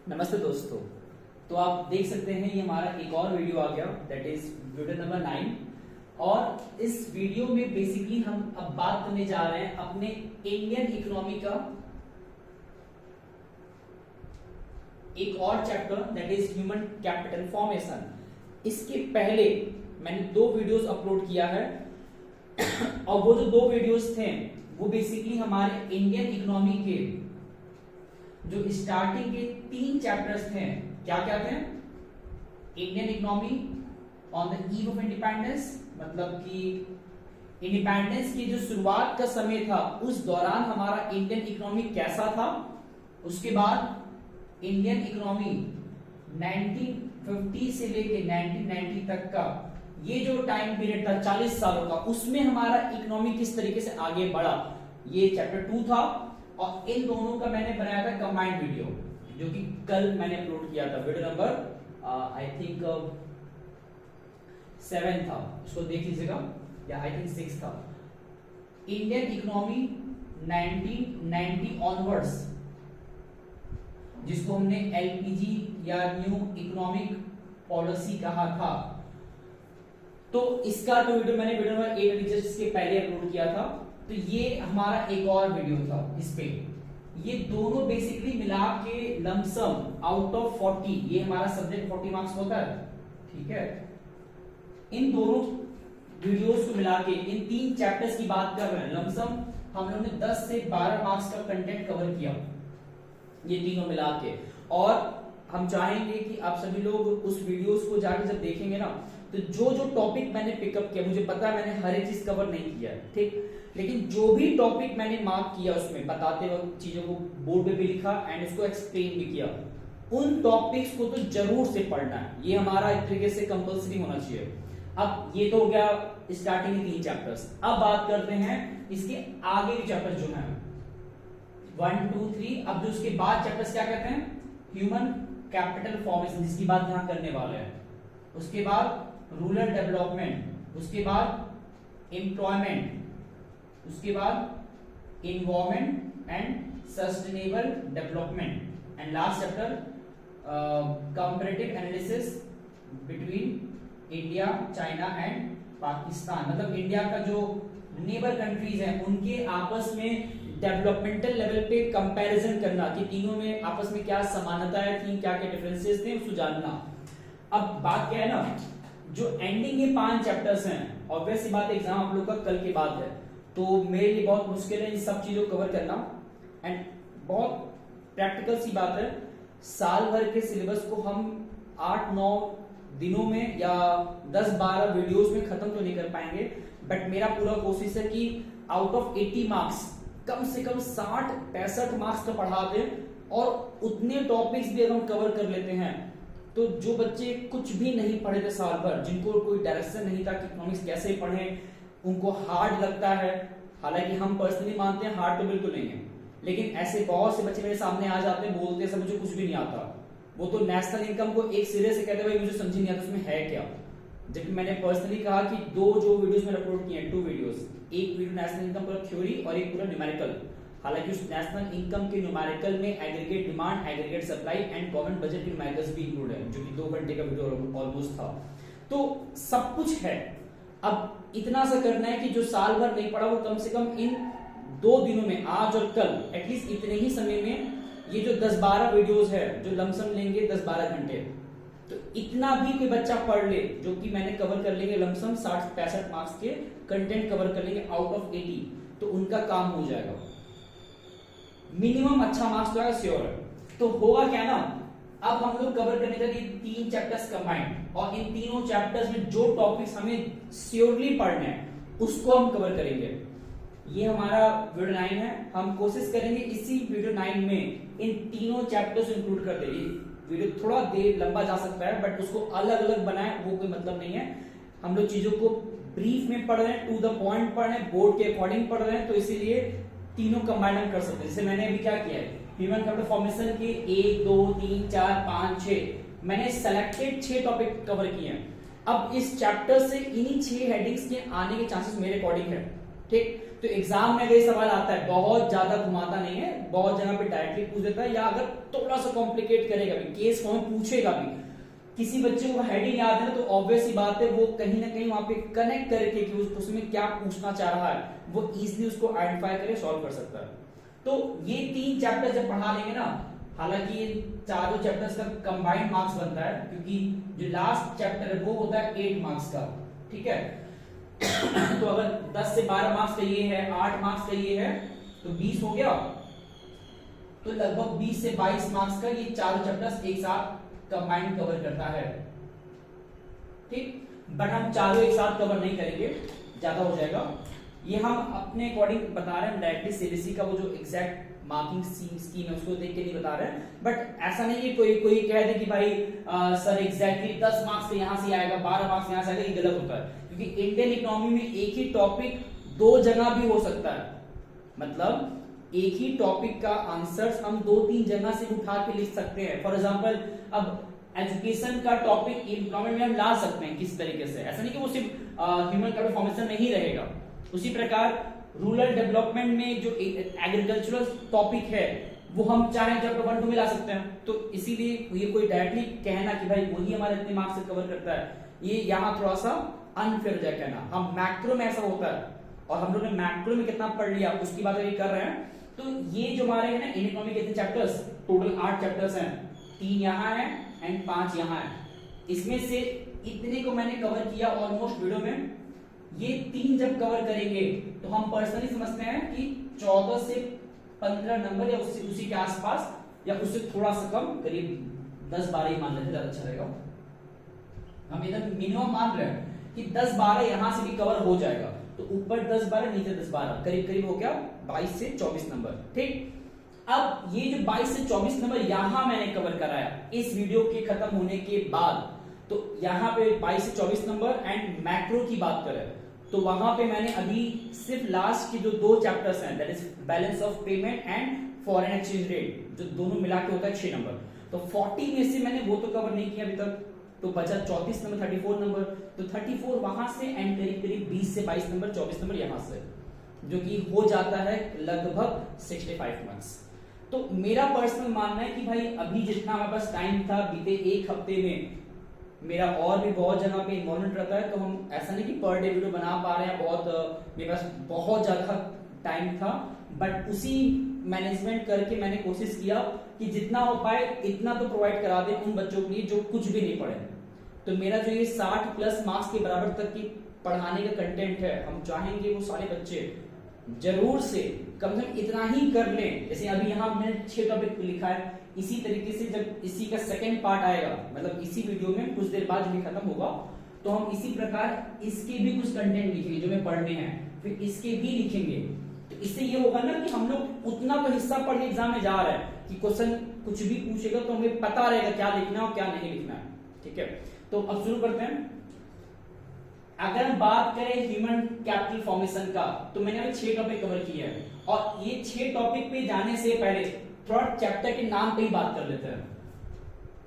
नमस्ते दोस्तों। तो आप देख सकते हैं ये हमारा एक और वीडियो आ गया, दैट इज वीडियो नंबर 9। और इस वीडियो में बेसिकली हम अब बात करने जा रहे हैं अपने इंडियन इकोनॉमी का एक और chapter, that is human capital formation. इसके पहले मैंने 2 वीडियोस अपलोड किया है और वो जो 2 वीडियोस थे वो बेसिकली हमारे इंडियन इकोनॉमी के जो स्टार्टिंग के 3 चैप्टर्स थे। क्या क्या थे? Indian economy on the eve of independence, मतलब कि इंडिपेंडेंस की जो शुरुआत का समय था उस दौरान हमारा इंडियन इकोनॉमी कैसा था। उसके बाद इंडियन इकोनॉमी 1950 से लेके 1990 तक का ये जो टाइम पीरियड था 40 सालों का, उसमें हमारा इकोनॉमी किस तरीके से आगे बढ़ा, ये चैप्टर 2 था। और इन दोनों का मैंने बनाया था कंबाइंड वीडियो, जो कि कल मैंने अपलोड किया था। वीडियो नंबर आई थिंक 7 था, उसको देख लीजिएगा, या आई थिंक 6 था। इंडियन इकोनॉमी 1990 ऑनवर्ड्स, जिसको हमने एलपीजी या न्यू इकोनॉमिक पॉलिसी कहा था। तो इसका तो वीडियो मैंने वीडियो नंबर 8 इसके पहले अपलोड किया था। तो ये हमारा एक और वीडियो था इस पे। ये दोनों बेसिकली मिला के लमसम आउट ऑफ 40, ये हमारा सब्जेक्ट 40 मार्क्स होता है, ठीक है। इन दोनों वीडियोस को मिला के इन 3 चैप्टर्स की बात कर रहे हैं, लमसम हम लोगों ने 10 से 12 मार्क्स का कंटेंट कवर किया, ये तीनों मिला के। और हम चाहेंगे कि आप सभी लोग उस वीडियोस को जाके जब देखेंगे ना, तो जो जो टॉपिक मैंने पिकअप किया, मुझे पता है मैंने हर एक चीज कवर नहीं किया है, ठीक, लेकिन जो भी टॉपिक मैंने मार्क किया उसमें बताते वक्त चीजों को बोर्ड पे भी लिखा एंड उसको एक्सप्लेन भी किया। उन टॉपिक्स को तो जरूर से पढ़ना है, ये हमारा एक तरीके से कंपल्सरी होना चाहिए। अब ये तो हो गया स्टार्टिंग के 3 चैप्टर्स। अब बात करते हैं इसके आगे के चैप्टर जो है 1, 2, 3। अब जो उसके बाद चैप्टर्स क्या कहते हैं? ह्यूमन कैपिटल फॉर्मेशन, जिसकी बात यहां करने वाले हैं। उसके बाद रूरल डेवलपमेंट, उसके बाद एम्प्लॉयमेंट, उसके बाद environment and sustainable development, and last chapter comparative analysis between India, China and Pakistan. मतलब इंडिया का जो नेबर कंट्रीज हैं उनके आपस में डेवलपमेंटल लेवल पे कंपैरिजन करना कि तीनों में आपस में क्या समानताएं थी, क्या क्या डिफरेंसेस थे, उसको जानना। अब बात क्या है ना, जो एंडिंग के 5 चैप्टर्स हैं, ऑब्वियस सी बात एग्जाम आप लोग का कल के बाद है, तो मेरे लिए बहुत मुश्किल है इन सब चीजों को कवर करना। एंड बहुत प्रैक्टिकल सी बात है, साल भर के सिलेबस को हम 8-9 दिनों में या 10-12 वीडियोस में खत्म तो नहीं कर पाएंगे, बट मेरा पूरा कोशिश है कि आउट ऑफ 80 मार्क्स कम से कम 60-65 मार्क्स का पढ़ा दें। और उतने टॉपिक्स भी अगर हम कवर कर लेते हैं तो जो बच्चे कुछ भी नहीं पढ़े थे साल भर, जिनको कोई डायरेक्शन नहीं था कि इकोनॉमिक्स कैसे पढ़ें, उनको हार्ड लगता है, हालांकि हम पर्सनली मानते हैं हार्ड तो बिल्कुल नहीं है, लेकिन ऐसे बहुत से बच्चे मेरे सामने आ जाते हैं, बोलते हैं सर मुझे कुछ भी नहीं आता, वो तो नेशनल इनकम को एक सिरे से कहते भाई मुझे समझ नहीं आता उसमें है क्या। जबकि मैंने पर्सनली कहा कि 2 जो वीडियोस मैंने अपलोड किए हैं, 2 वीडियोस, एक वीडियो नेशनल इनकम पूरा थ्योरी और एक पूरा न्यूमेरिकल। हालांकि उस नेशनल इनकम के न्यूमेरिकल में aggregate demand, aggregate supply and government budget के न्यूमेरिकल्स भी इंक्लूड है, जो कि 2 घंटे का वीडियो ऑलमोस्ट था। तो सब कुछ है। अब इतना सा करना है कि जो साल भर नहीं पढ़ा वो कम से कम इन 2 दिनों में, आज और कल, एटलीस्ट इतने ही समय में ये जो 10-12 वीडियोस है जो लमसम लेंगे 10-12 घंटे, तो इतना भी कोई बच्चा पढ़ ले, जो कि मैंने कवर कर लेंगे लमसम 60-65 मार्क्स के कंटेंट कवर कर लेंगे आउट ऑफ 80, तो उनका काम हो जाएगा, मिनिमम अच्छा मार्क्स तो आएगा, श्योर है। तो होगा क्या ना, अब हम लोग कवर करने का 3 चैप्टर्स कंबाइंड, और इन तीनों चैप्टर्स में जो टॉपिक्स हमें श्योरली पढ़ने हैं उसको हम कवर करेंगे। ये हमारा वीडियो 9 है। हम कोशिश करेंगे इसी वीडियो 9 में इन तीनों चैप्टर्स इंक्लूड कर देंगे। वीडियो थोड़ा देर लंबा जा सकता है, बट उसको अलग अलग बनाए वो कोई मतलब नहीं है। हम लोग चीजों को ब्रीफ में पढ़ रहे हैं, टू द पॉइंट पढ़ रहे हैं, बोर्ड के अकॉर्डिंग पढ़ रहे हैं, तो इसीलिए तीनों कंबाइन कर सकते हैं। जैसे मैंने अभी क्या किया है, ह्यूमन कैपिटल फॉर्मेशन के 1, 2, 3, 4, 5, 6 मैंने सेलेक्टेड 6 टॉपिक कवर किए हैं। अब इस चैप्टर से इन्हीं 6 हेडिंग्स के आने के चांसेस मेरे अकॉर्डिंग है, ठीक। तो एग्जाम में अगर ये सवाल आता है, बहुत ज्यादा घुमाता नहीं है, बहुत जगह पे डायरेक्टली पूछ देता है, या अगर थोड़ा सा कॉम्प्लिकेट करेगा भी, केस फॉर्म में पूछेगा भी, किसी बच्चे को हेडिंग याद है तो ऑब्वियस सी बात है वो कहीं ना कहीं वहां पे कनेक्ट करके कि उसमें क्या पूछना चाह रहा है वो इजीली उसको आइडेंटिफाई करके सॉल्व कर सकता है। तो ये 3 चैप्टर जब पढ़ा लेंगे ना, हालांकि ये चारों चैप्टर्स का कंबाइंड मार्क्स बनता है, क्योंकि जो लास्ट चैप्टर है वो होता है 8 मार्क्स का, ठीक है। तो अगर 10 से 12 मार्क्स का ये है, 8 मार्क्स का ये है, तो 20 हो गया, तो लगभग 20 से 22 मार्क्स का ये चारों चैप्टर्स एक साथ कंबाइंड कवर करता है, ठीक। बट हम चारों एक साथ कवर नहीं करेंगे, ज्यादा हो जाएगा। ये हम अपने अकॉर्डिंग बता रहे हैं, डायरेक्टली सीबीएसई का वो जो एग्जैक्ट मार्किंग स्कीम है उसको देख के नहीं बता रहे हैं। बट ऐसा नहीं है कोई कह दे कि भाई सर एग्जैक्टली 10 मार्क्स यहां से आएगा, 12 मार्क्स यहां से आएगा, ये गलत होता है। क्योंकि इंडियन इकोनॉमी में एक ही टॉपिक 2 जगह भी हो सकता है, मतलब एक ही टॉपिक का आंसर्स हम 2-3 जगह से उठा के लिख सकते हैं। फॉर एग्जांपल अब एजुकेशन का टॉपिक एम्प्लॉयमेंट में हम ला सकते हैं किस तरीके से, ऐसा नहीं कि वो सिर्फ ह्यूमन कैपिटल फॉर्मेशन में ही रहेगा। उसी प्रकार रूरल डेवलपमेंट में जो एग्रीकल्चरल टॉपिक है वो हम चाहे चैप्टर 1-2 में ला सकते हैं। तो इसीलिए ये कोई डायरेक्टली कहना कि भाई वही हमारे इतने मार्क्स से कवर करता है, ये यहाँ थोड़ा सा अनफेयर हो जाए कहना। हम मैक्रो में ऐसा होता है, और हम लोग ने मैक्रो में कितना पढ़ लिया उसकी बात अभी कर रहे हैं। तो ये जो हमारे है ना इन इकोनॉमी के चैप्टर्स, टोटल 8 चैप्टर्स हैं, 3 यहाँ है एंड 5 यहाँ है। इसमें से इतने को मैंने कवर किया ऑलमोस्ट वीडियो में। ये 3 जब कवर करेंगे तो हम पर्सनली समझते हैं कि 14 से 15 नंबर या उसी के आसपास, या उससे थोड़ा सा कम, करीब 10-12 ही मान लेते, ज्यादा अच्छा रहेगा। हम एकदम मिनिमम मान रहे हैं कि 10-12 यहां से भी कवर हो जाएगा, तो ऊपर 10-12 नीचे 10-12, करीब करीब हो गया 22 से 24 नंबर, ठीक। अब ये जो 22 से 24 नंबर यहां मैंने कवर कराया इस वीडियो के खत्म होने के बाद, तो यहां पे 22 से 24 नंबर एंड मैक्रो की बात करें तो वहां पे मैंने अभी सिर्फ लास्ट के जो 2 चैप्टर्स हैं, that is balance of payment and foreign exchange rate, जो दोनों मिला के होता है 6 नंबर, तो 40 में से मैंने वो तो कवर नहीं किया अभी तक, तो बचा 34 नंबर, 34 नंबर, तो 34 वहां से एंड करीब करीब 20 से 22 नंबर, 24 नंबर यहां से, जो कि हो जाता है लगभग 65 मार्क्स। तो मेरा पर्सनल मानना है कि भाई अभी जितना हमारे पास टाइम था बीते 1 हफ्ते में, मेरा और भी बहुत जगह पे इन्वॉल्वमेंट रहता है, तो हम ऐसा नहीं कि पर डे वीडियो बना पा रहे हैं, बहुत मेरे पास बहुत ज्यादा टाइम था, बट उसी मैनेजमेंट करके मैंने कोशिश किया कि जितना हो पाए इतना तो प्रोवाइड करा दें उन बच्चों के लिए जो कुछ भी नहीं पढ़े। तो मेरा जो ये 60+ मार्क्स के बराबर तक की पढ़ाने का कंटेंट है, हम चाहेंगे वो सारे बच्चे जरूर से कम इतना ही कर लें। जैसे अभी यहाँ मैंने 6 टॉपिक लिखा है, इसी तरीके से जब इसी का सेकंड पार्ट आएगा, मतलब इसी वीडियो में कुछ देर बाद जब खत्म होगा, तो हम इसी प्रकार इसके भी कुछ कंटेंट लिखेंगे जो हमें पढ़ने हैं, फिर इसके भी लिखेंगे। तो इससे ये होगा ना कि हम लोग उतना तो हिस्सा पढ़ के एग्जाम में जा रहे हैं कि क्वेश्चन कुछ भी पूछेगा तो हमें पता रहेगा क्या लिखना है और क्या नहीं लिखना है, ठीक है। तो अब शुरू करते हैं। अगर हम बात करें ह्यूमन कैपिटल फॉर्मेशन का, तो मैंने अभी 6 टॉपिक कवर किए हैं, और ये 6 टॉपिक पे जाने से पहले थोड़ा चैप्टर के नाम पे ही बात कर लेते हैं।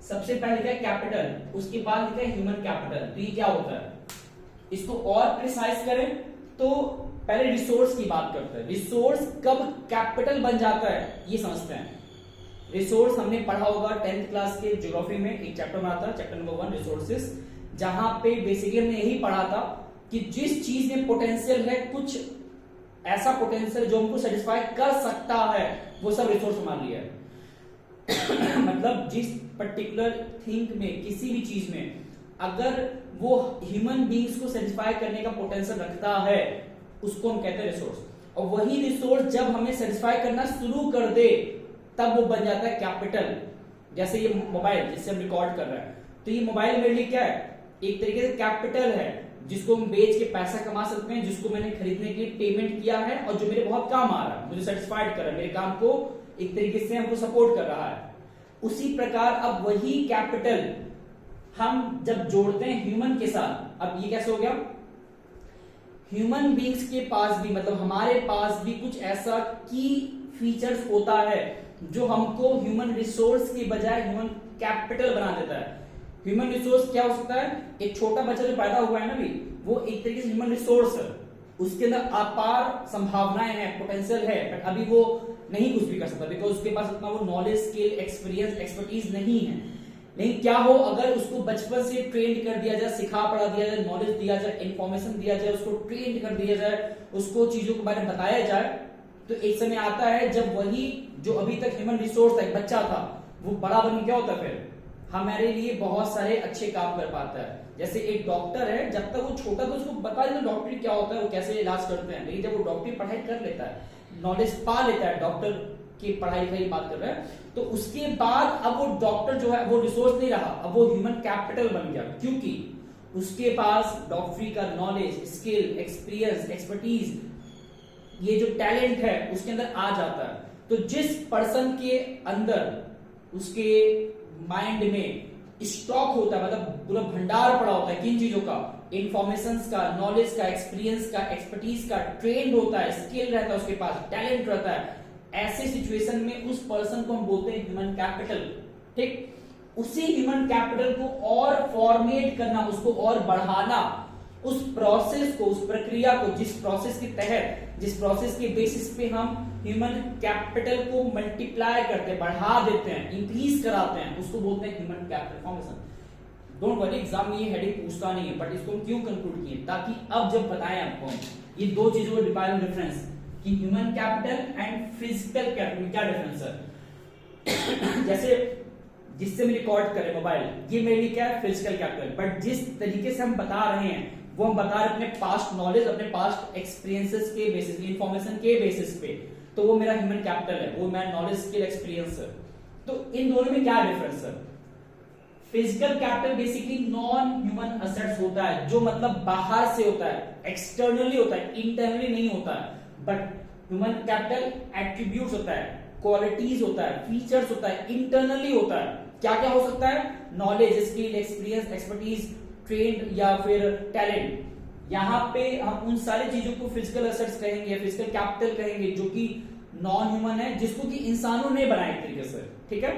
सबसे पहले लिखा है कैपिटल, उसके बाद लिखा है ह्यूमन कैपिटल। तो ये क्या होता है, इसको और प्रिसाइज करें तो पहले रिसोर्स की बात करते हैं। रिसोर्स कब कैपिटल बन जाता है ये समझते हैं। रिसोर्स हमने पढ़ा होगा 10th क्लास के ज्योग्राफी में, एक चैप्टर में आता है, चैप्टर नंबर 1 रिसोर्सेज, जहां पे बेसिकली हमने यही पढ़ा था कि जिस चीज में पोटेंशियल है, कुछ ऐसा पोटेंशियल जो हमको सेटिस्फाई कर सकता है, वो सब रिसोर्स मान लिया है। मतलब जिस पर्टिकुलर थिंग में, किसी भी चीज में अगर वो ह्यूमन बींग्स को सेटिस्फाई करने का पोटेंशियल रखता है, उसको हम कहते हैं रिसोर्स। और वही रिसोर्स जब हमें सेटिस्फाई करना शुरू कर दे तब वो बन जाता है कैपिटल। जैसे ये मोबाइल जिससे हम रिकॉर्ड कर रहे हैं, तो ये मोबाइल मेरे लिए क्या है, एक तरीके से कैपिटल है, जिसको हम बेच के पैसा कमा सकते हैं, जिसको मैंने खरीदने के लिए पेमेंट किया है और जो मेरे बहुत काम आ रहा है, मुझे सेटिस्फाइड कर रहा है, मेरे काम को एक तरीके से हमको सपोर्ट कर रहा है। उसी प्रकार अब वही कैपिटल हम जब जोड़ते हैं ह्यूमन के साथ, अब ये कैसे हो गया, ह्यूमन बींग्स के पास भी, मतलब हमारे पास भी कुछ ऐसा की फीचर्स होता है जो हमको ह्यूमन रिसोर्स की बजाय ह्यूमन कैपिटल बना देता है। ह्यूमन रिसोर्स क्या हो सकता है, एक छोटा बच्चा जो पैदा हुआ है ना भी, वो एक तरीके से ह्यूमन रिसोर्स है। उसके अंदर अपार संभावनाएं हैं, पोटेंशियल है, बट अभी वो नहीं कुछ भी कर सकता बिकॉज उसके पास उतना वो नॉलेज, स्किल, एक्सपीरियंस, एक्सपर्टीज नहीं है। लेकिन क्या हो अगर उसको बचपन से ट्रेन कर दिया जाए, सिखा पढ़ा दिया जाए, नॉलेज दिया जाए, इंफॉर्मेशन दिया जाए, उसको ट्रेन कर दिया जाए, उसको चीजों के बारे में बताया जाए, तो एक समय आता है जब वही जो अभी तक ह्यूमन रिसोर्स था, एक बच्चा था, वो बड़ा बन क्या होता है फिर हमारे लिए बहुत सारे अच्छे काम कर पाता है। जैसे एक डॉक्टर है, जब तक वो छोटा था उसको बता देना डॉक्टरी क्या होता है, वो कैसे इलाज करते हैं, लेकिन जब वो डॉक्टरी पढ़ाई कर लेता है, नॉलेज पा लेता है, डॉक्टर की पढ़ाई की बात कर रहे हैं, तो उसके बाद अब वो डॉक्टर जो है वो रिसोर्स नहीं रहा, अब वो ह्यूमन कैपिटल बन गया, क्योंकि उसके पास डॉक्टरी का नॉलेज, स्किल, एक्सपीरियंस, एक्सपर्टीज, ये जो टैलेंट है उसके अंदर आ जाता है। तो जिस पर्सन के अंदर उसके माइंड में स्टॉक होता है, मतलब पूरा भंडार पड़ा होता है किन चीजों का, इंफॉर्मेशन का, नॉलेज का, एक्सपीरियंस का, एक्सपर्टीज का, ट्रेंड होता है, स्किल रहता है उसके पास, टैलेंट रहता है, ऐसे सिचुएशन में उस पर्सन को हम बोलते हैं ह्यूमन कैपिटल। ठीक, उसी ह्यूमन कैपिटल को और फॉर्मेट करना, उसको और बढ़ाना, उस प्रोसेस को, उस प्रक्रिया को, जिस प्रोसेस के तहत, जिस प्रोसेस के बेसिस पे हम ह्यूमन कैपिटल को मल्टीप्लाई करते हैं, बढ़ा देते हैं, इंक्रीज कराते हैं, उसको बोलते हैं human capital formation. Don't worry, exam में ये हेडिंग पूछता नहीं है, बट इसको हम क्यों कंक्लूड किए, ताकि अब जब बताएं आपको ये दो चीजों का डिफाइन डिफरेंस कि human capital and physical capital में क्या डिफरेंस है। जैसे जिससे मैं रिकॉर्ड करें मोबाइल, ये मेरे लिए क्या है, फिजिकल कैपिटल, बट जिस तरीके से हम बता रहे हैं वो हम बता रहे हैं अपने पास्ट नॉलेज, अपने पास्ट एक्सपीरियंसेस के बेसिस, इंफॉर्मेशन के बेसिस पे, तो वो मेरा ह्यूमन कैपिटल है, वो मेरा नॉलेज, स्किल, एक्सपीरियंस है। तो इन दोनों में क्या डिफरेंस है? Physical capital basically non human assets होता है, जो मतलब बाहर से होता है, एक्सटर्नली होता है, इंटरनली नहीं होता है। बट ह्यूमन कैपिटल एट्रीब्यूट्स होता है, क्वालिटीज होता है, फीचर्स होता है, इंटरनली होता है। क्या क्या हो सकता है? Knowledge, skill, experience, expertise, trend या फिर टैलेंट। यहां पे हम उन सारी चीजों को फिजिकल एसेट्स कहेंगे, फिजिकल कैपिटल कहेंगे, जो कि नॉन ह्यूमन है, जिसको कि इंसानों ने बनाया एक तरीके से। ठीक है,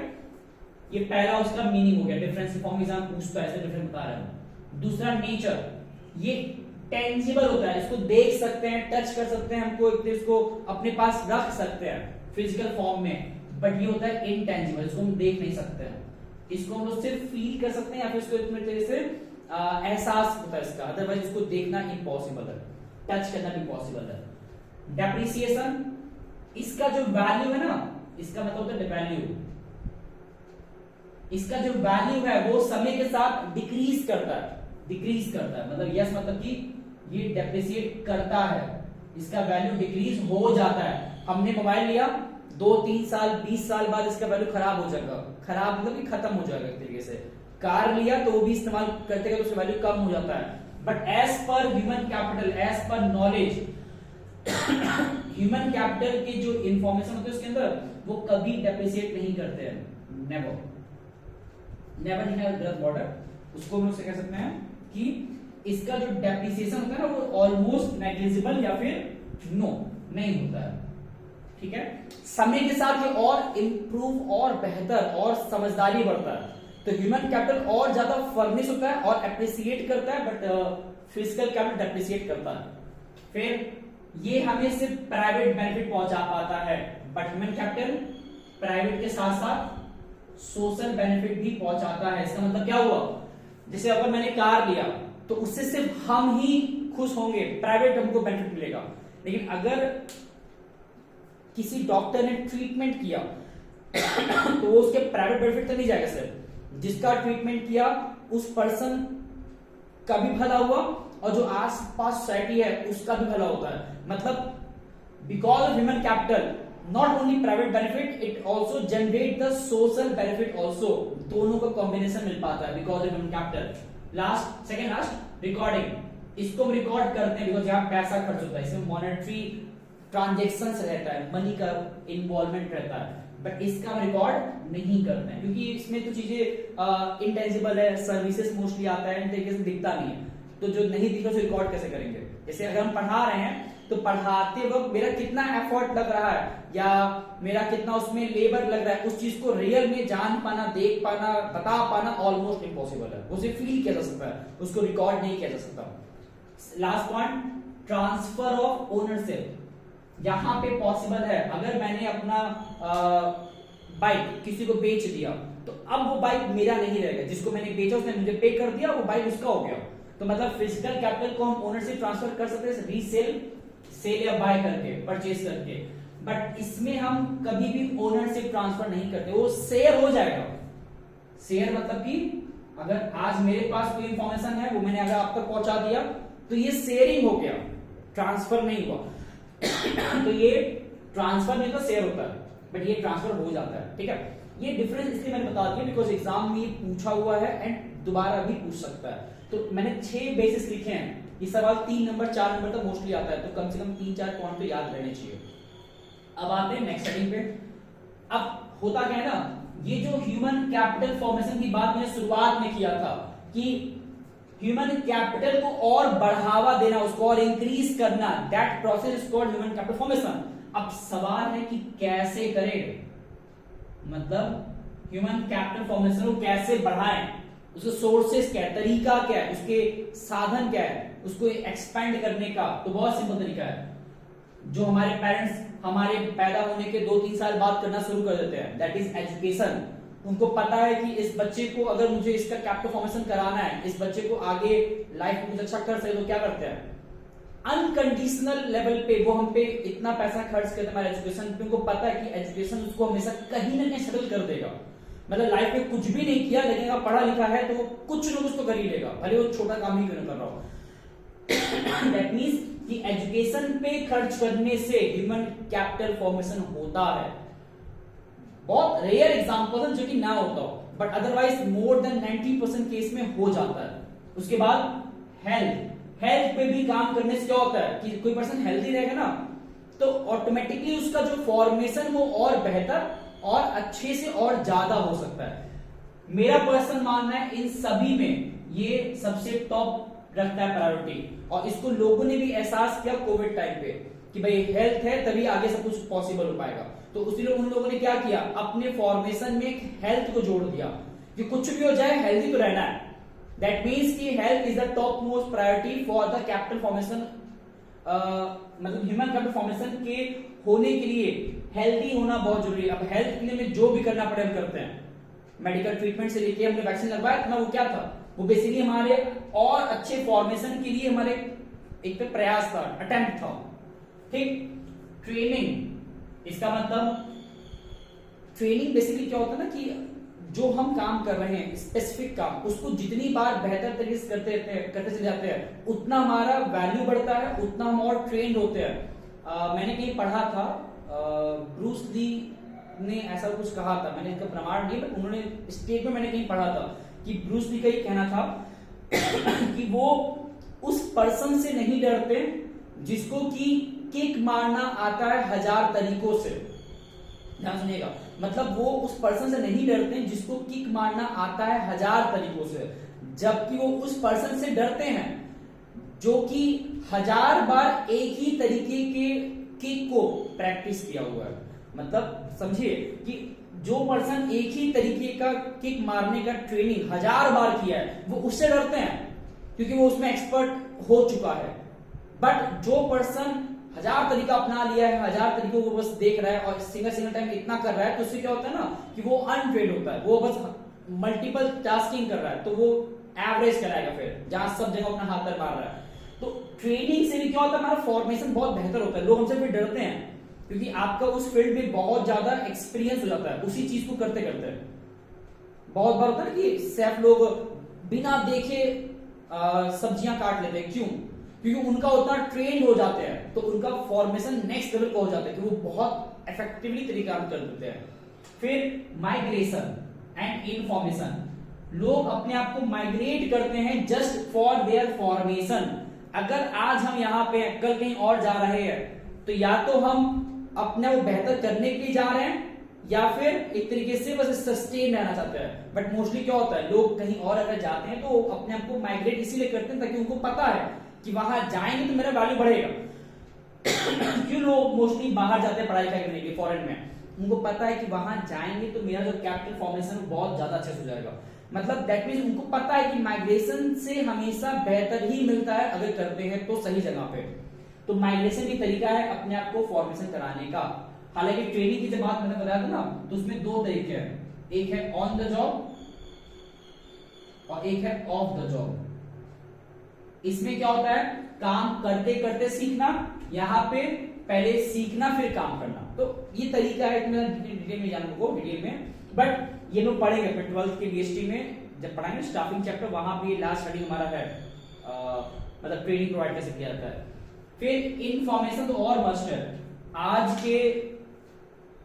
ये पहला उसका मीनिंग हो गया, डिफरेंस फॉर्म एग्जाम पूछता है, ऐसे डिफरेंस बता रहा हूं। दूसरा नेचर, ये टेंजिबल होता है, इसको देख सकते हैं, टच कर सकते हैं, हमको इसको अपने पास रख सकते हैं फिजिकल फॉर्म में, बट ये होता है इनटेंजिबल, इसको हम देख नहीं सकते हैं, इसको हम लोग सिर्फ फील कर सकते हैं या फिर इसको एक तरह से एहसास होता है इसका, अदरवाइज इसको देखना इम्पॉसिबल है, टच करना भी इम्पॉसिबल है। डेप्रिसिएशन, इसका जो वैल्यू है ना, इसका मतलब होता है वैल्यू, इसका जो वैल्यू है वो समय के साथ डिक्रीज करता है, डिक्रीज करता है, मतलब यस मतलब कि ये डेप्रिसिएट करता है, इसका वैल्यू डिक्रीज हो जाता है। हमने मोबाइल लिया, 2-3 साल 20 साल बाद इसका वैल्यू खराब हो जाएगा, खराब मतलब कि खत्म हो जाएगा एक तरीके से। कार लिया तो वो भी इस्तेमाल करते करते उसका वैल्यू कम हो जाता है। But as per human capital, as per knowledge, human capital की जो इंफॉर्मेशन होती है उसके अंदर वो कभी डेप्रिसिएट नहीं करते हैं, never, never in growth border. उसको हम लोग से कह सकते हैं कि इसका जो डेप्रिसिएशन होता है ना वो ऑलमोस्ट नेग्लिजिबल या फिर नो नहीं होता है। ठीक है, समय के साथ ये और इंप्रूव और बेहतर और समझदारी बढ़ता है, तो ह्यूमन कैपिटल और ज्यादा फर्निश होता है और एप्रिसिएट करता है, बट फिजिकल कैपिटल डेप्रिसिएट करता है। फिर ये हमें सिर्फ प्राइवेट बेनिफिट पहुंचा पाता है, बट ह्यूमन कैपिटल प्राइवेट के साथ साथ सोशल बेनिफिट भी पहुंचाता है। इसका मतलब क्या हुआ, जैसे अगर मैंने कार लिया तो उससे सिर्फ हम ही खुश होंगे, प्राइवेट हमको बेनिफिट मिलेगा, लेकिन अगर किसी डॉक्टर ने ट्रीटमेंट किया तो वो उसके प्राइवेट बेनिफिट तक नहीं जाएगा सर, जिसका ट्रीटमेंट किया उस पर्सन का भी भला हुआ और जो आस पास सोसाइटी है उसका भी भला होता है। मतलब because of human capital not only private benefit, it also generate the social benefit also, दोनों का कॉम्बिनेशन मिल पाता है because of human capital. Last, second last, recording, इसको हम रिकॉर्ड करते हैं बिकॉज यहाँ पैसा खर्च होता है, इसमें मॉनेटरी ट्रांजेक्शंस रहता है, मनी का इन्वॉल्वमेंट रहता है, बट इसका हम रिकॉर्ड नहीं करते हैं क्योंकि इसमें तो चीजें इंटेंजिबल है, सर्विसेज मोस्टली आता है, इन तरीके से दिखता नहीं है, तो जो नहीं दिख रहा उसे रिकॉर्ड कैसे करेंगे। जैसे अगर हम पढ़ा रहे हैं तो पढ़ाते वक्त मेरा कितना एफर्ट लग रहा है या मेरा कितना उसमें लेबर लग रहा है, उस चीज को रियल में जान पाना, देख पाना, बता पाना ऑलमोस्ट इम्पॉसिबल है, उसे फील किया जा सकता है, उसको रिकॉर्ड नहीं किया जा सकता। Last point, transfer of ownership यहां पे पॉसिबल है। अगर मैंने अपना बाइक किसी को बेच दिया तो अब वो बाइक मेरा नहीं रहेगा, जिसको मैंने बेचा उसने मुझे पे कर दिया, वो बाइक उसका हो गया। तो मतलब फिजिकल कैपिटल को हम ओनरशिप ट्रांसफर कर सकते हैं रीसेल, सेल या बाय करके, परचेज करके, बट इसमें हम कभी भी ओनरशिप ट्रांसफर नहीं करते, वो शेयर हो जाएगा। शेयर मतलब कि अगर आज मेरे पास कोई इंफॉर्मेशन है वो मैंने अगर आप तक पहुंचा दिया तो ये शेयरिंग हो गया, ट्रांसफर नहीं हुआ। तो ये ट्रांसफर नहीं तो शेयर होता है, बट ये ट्रांसफर हो जाता है। ठीक है, ये डिफरेंस इसलिए मैंने बता दिया बिकॉज एग्जाम में ये पूछा हुआ है एंड दोबारा भी पूछ सकता है। तो मैंने 6 बेसिस लिखे हैं, ये सवाल 3 नंबर 4 नंबर तक मोस्टली आता है, तो कम से कम 3-4 पॉइंट तो याद रहने चाहिए। अब आते हैं नेक्स्ट हेडिंग पे। अब होता क्या है ना, ये जो ह्यूमन कैपिटल फॉर्मेशन की बात मैंने शुरुआत में किया था कि ह्यूमन कैपिटल को और बढ़ावा देना, उसको और इंक्रीज करना, that process is called human capital formation. अब सवाल है कि कैसे करें, मतलब ह्यूमन कैपिटल फॉर्मेशन को कैसे बढ़ाएं, उसके सोर्सेस क्या है, तरीका क्या है, उसके साधन क्या है, उसको एक्सपेंड करने का। तो बहुत सिंपल तरीका है, जो हमारे पेरेंट्स हमारे पैदा होने के 2-3 साल बाद करना शुरू कर देते हैं, दैट इज एजुकेशन। उनको पता है कि इस बच्चे को अगर मुझे इसका कैपिटल फॉर्मेशन कराना है, इस बच्चे को आगे लाइफ में कुछ अच्छा कर सके, तो क्या करते हैं, अनकंडीशनल लेवल पे वो हम पे इतना पैसा खर्च करते हैं हमारे एजुकेशन पे। उनको पता है कि एजुकेशन उसको हमेशा कहीं ना कहीं सेटल कर देगा। मतलब लाइफ में कुछ भी नहीं किया लेकिन अगर पढ़ा लिखा है तो वो कुछ ना कुछ तो कर ही लेगा, भले वो छोटा काम ही क्यों ना कर रहा हो। दैट मींस कि एजुकेशन पे खर्च करने से ह्यूमन कैपिटल फॉर्मेशन होता है। बहुत रेयर एग्जांपल है जो कि ना होता हो, but otherwise more than 90% case में हो जाता है। उसके बाद हेल्थ पे भी काम करने से क्या होता है कि कोई पर्सन हेल्दी रहेगा ना तो ऑटोमेटिकली उसका जो फॉर्मेशन वो और बेहतर और अच्छे से और ज्यादा हो सकता है। मेरा पर्सनल मानना है इन सभी में ये सबसे टॉप रखता है प्रायोरिटी, और इसको लोगों ने भी एहसास किया कोविड टाइम पे कि भाई हेल्थ है तभी आगे सब कुछ पॉसिबल हो पाएगा। तो उसी उन लोगों ने क्या किया, अपने फॉर्मेशन में हेल्थ को जोड़ दिया कि कुछ भी हो जाए हेल्थी तो रहना है। दैट मीन्स कि health is the top most priority for the capital formation. मतलब ह्यूमन कैपिटल फॉर्मेशन के होने के लिए हेल्थी होना बहुत जरूरी है। अब हेल्थ के लिए हमें जो भी करना पड़े हम करते हैं, मेडिकल ट्रीटमेंट से लेके हमने वैक्सीन लगवाया था, वो क्या था, वो बेसिकली हमारे और अच्छे फॉर्मेशन के लिए हमारे एक तो प्रयास था, अटेम्प्ट था। ठीक, ट्रेनिंग, इसका मतलब ट्रेनिंग बेसिकली क्या होता है ना कि जो हम काम कर रहे हैं स्पेसिफिक काम, उसको जितनी बार बेहतर तरीके से करते चले जाते हैं उतना हमारा वैल्यू बढ़ता है, उतना हम और ट्रेंड होते हैं। मैंने कहीं पढ़ा था, ब्रूस ली ने ऐसा कुछ कहा था, मैंने इसका प्रमाण नहीं, बट उन्होंने स्टेट में मैंने कहीं पढ़ा था कि ब्रूस ली का ये कहना था कि वो उस पर्सन से नहीं डरते जिसको कि किक मारना आता है 1000 तरीकों से। ध्यान सुनिएगा, मतलब वो उस पर्सन से नहीं डरते जिसको किक मारना आता है 1000 तरीकों से, जबकि वो उस पर्सन से डरते हैं जो कि 1000 बार एक ही तरीके के किक को प्रैक्टिस किया हुआ है। मतलब समझिए कि जो पर्सन एक ही तरीके का किक मारने का ट्रेनिंग 1000 बार किया है वो उससे डरते हैं क्योंकि वो उसमें एक्सपर्ट हो चुका है। बट जो पर्सन 1000 तरीका अपना लिया है, 1000 तरीकों को बस देख रहा है और सिंगल टाइम इतना कर रहा है, तो उससे क्या होता है ना कि वो अनट्रेन्ड होता है, वो बस मल्टीपल टास्किंग कर रहा है, तो वो एवरेज कराएगा फिर जहां सब जगह अपना हाथ पैर मार रहा है। तो ट्रेनिंग से भी क्या होता है, हमारा फॉर्मेशन बहुत बेहतर होता है। लोग हमसे फिर डरते हैं क्योंकि आपका उस फील्ड में बहुत ज्यादा एक्सपीरियंस हो जाता है उसी चीज को करते करते। बहुत बार होता है ना कि सेफ लोग बिना देखे सब्जियां काट लेते हैं, क्यों? क्योंकि उनका उतना ट्रेन हो जाते हैं, तो उनका फॉर्मेशन नेक्स्ट लेवल पर हो जाता है कि वो बहुत इफेक्टिवली तरीका कर देते हैं। फिर माइग्रेशन एंड इनफॉर्मेशन, लोग अपने आप को माइग्रेट करते हैं जस्ट फॉर देयर फॉर्मेशन। अगर आज हम यहाँ पे कल कहीं और जा रहे हैं तो या तो हम अपने को बेहतर करने के लिए जा रहे हैं या फिर एक तरीके से बस सस्टेन रहना चाहते हैं। बट मोस्टली क्या होता है, लोग कहीं और अगर जाते हैं तो अपने आप को माइग्रेट इसीलिए करते हैं ताकि उनको पता है कि वहां जाएंगे तो मेरा वैल्यू बढ़ेगा। क्यों लोग मोस्टली बाहर जाते हैं पढ़ाई करने के लिए फॉरेन में, उनको पता है कि वहां जाएंगे तो मेरा जो कैपिटल फॉर्मेशन बहुत ज्यादा अच्छे से हो जाएगा। मतलब दैट मींस उनको पता है कि माइग्रेशन से हमेशा बेहतर ही मिलता है अगर करते हैं तो सही जगह पे। तो माइग्रेशन भी तरीका है अपने आप को फॉर्मेशन कराने का। हालांकि ट्रेनिंग की जब बात मैंने बताया था ना, तो उसमें दो तरीके हैं, एक है ऑन द जॉब और एक है ऑफ द जॉब। इसमें क्या होता है, काम करते करते सीखना, यहाँ पे पहले सीखना फिर काम करना। तो ये तरीका है, डिटेल में जानने को डिटेल में, बट ये लोग पढ़ेंगे अपने 12th के बीएसटी में जब पढ़ाएंगे स्टाफिंग चैप्टर, वहां भी लास्ट स्टडी हमारा है, मतलब ट्रेनिंग प्रोवाइड कैसे किया जाता है। फिर इंफॉर्मेशन तो और मस्ट है। आज के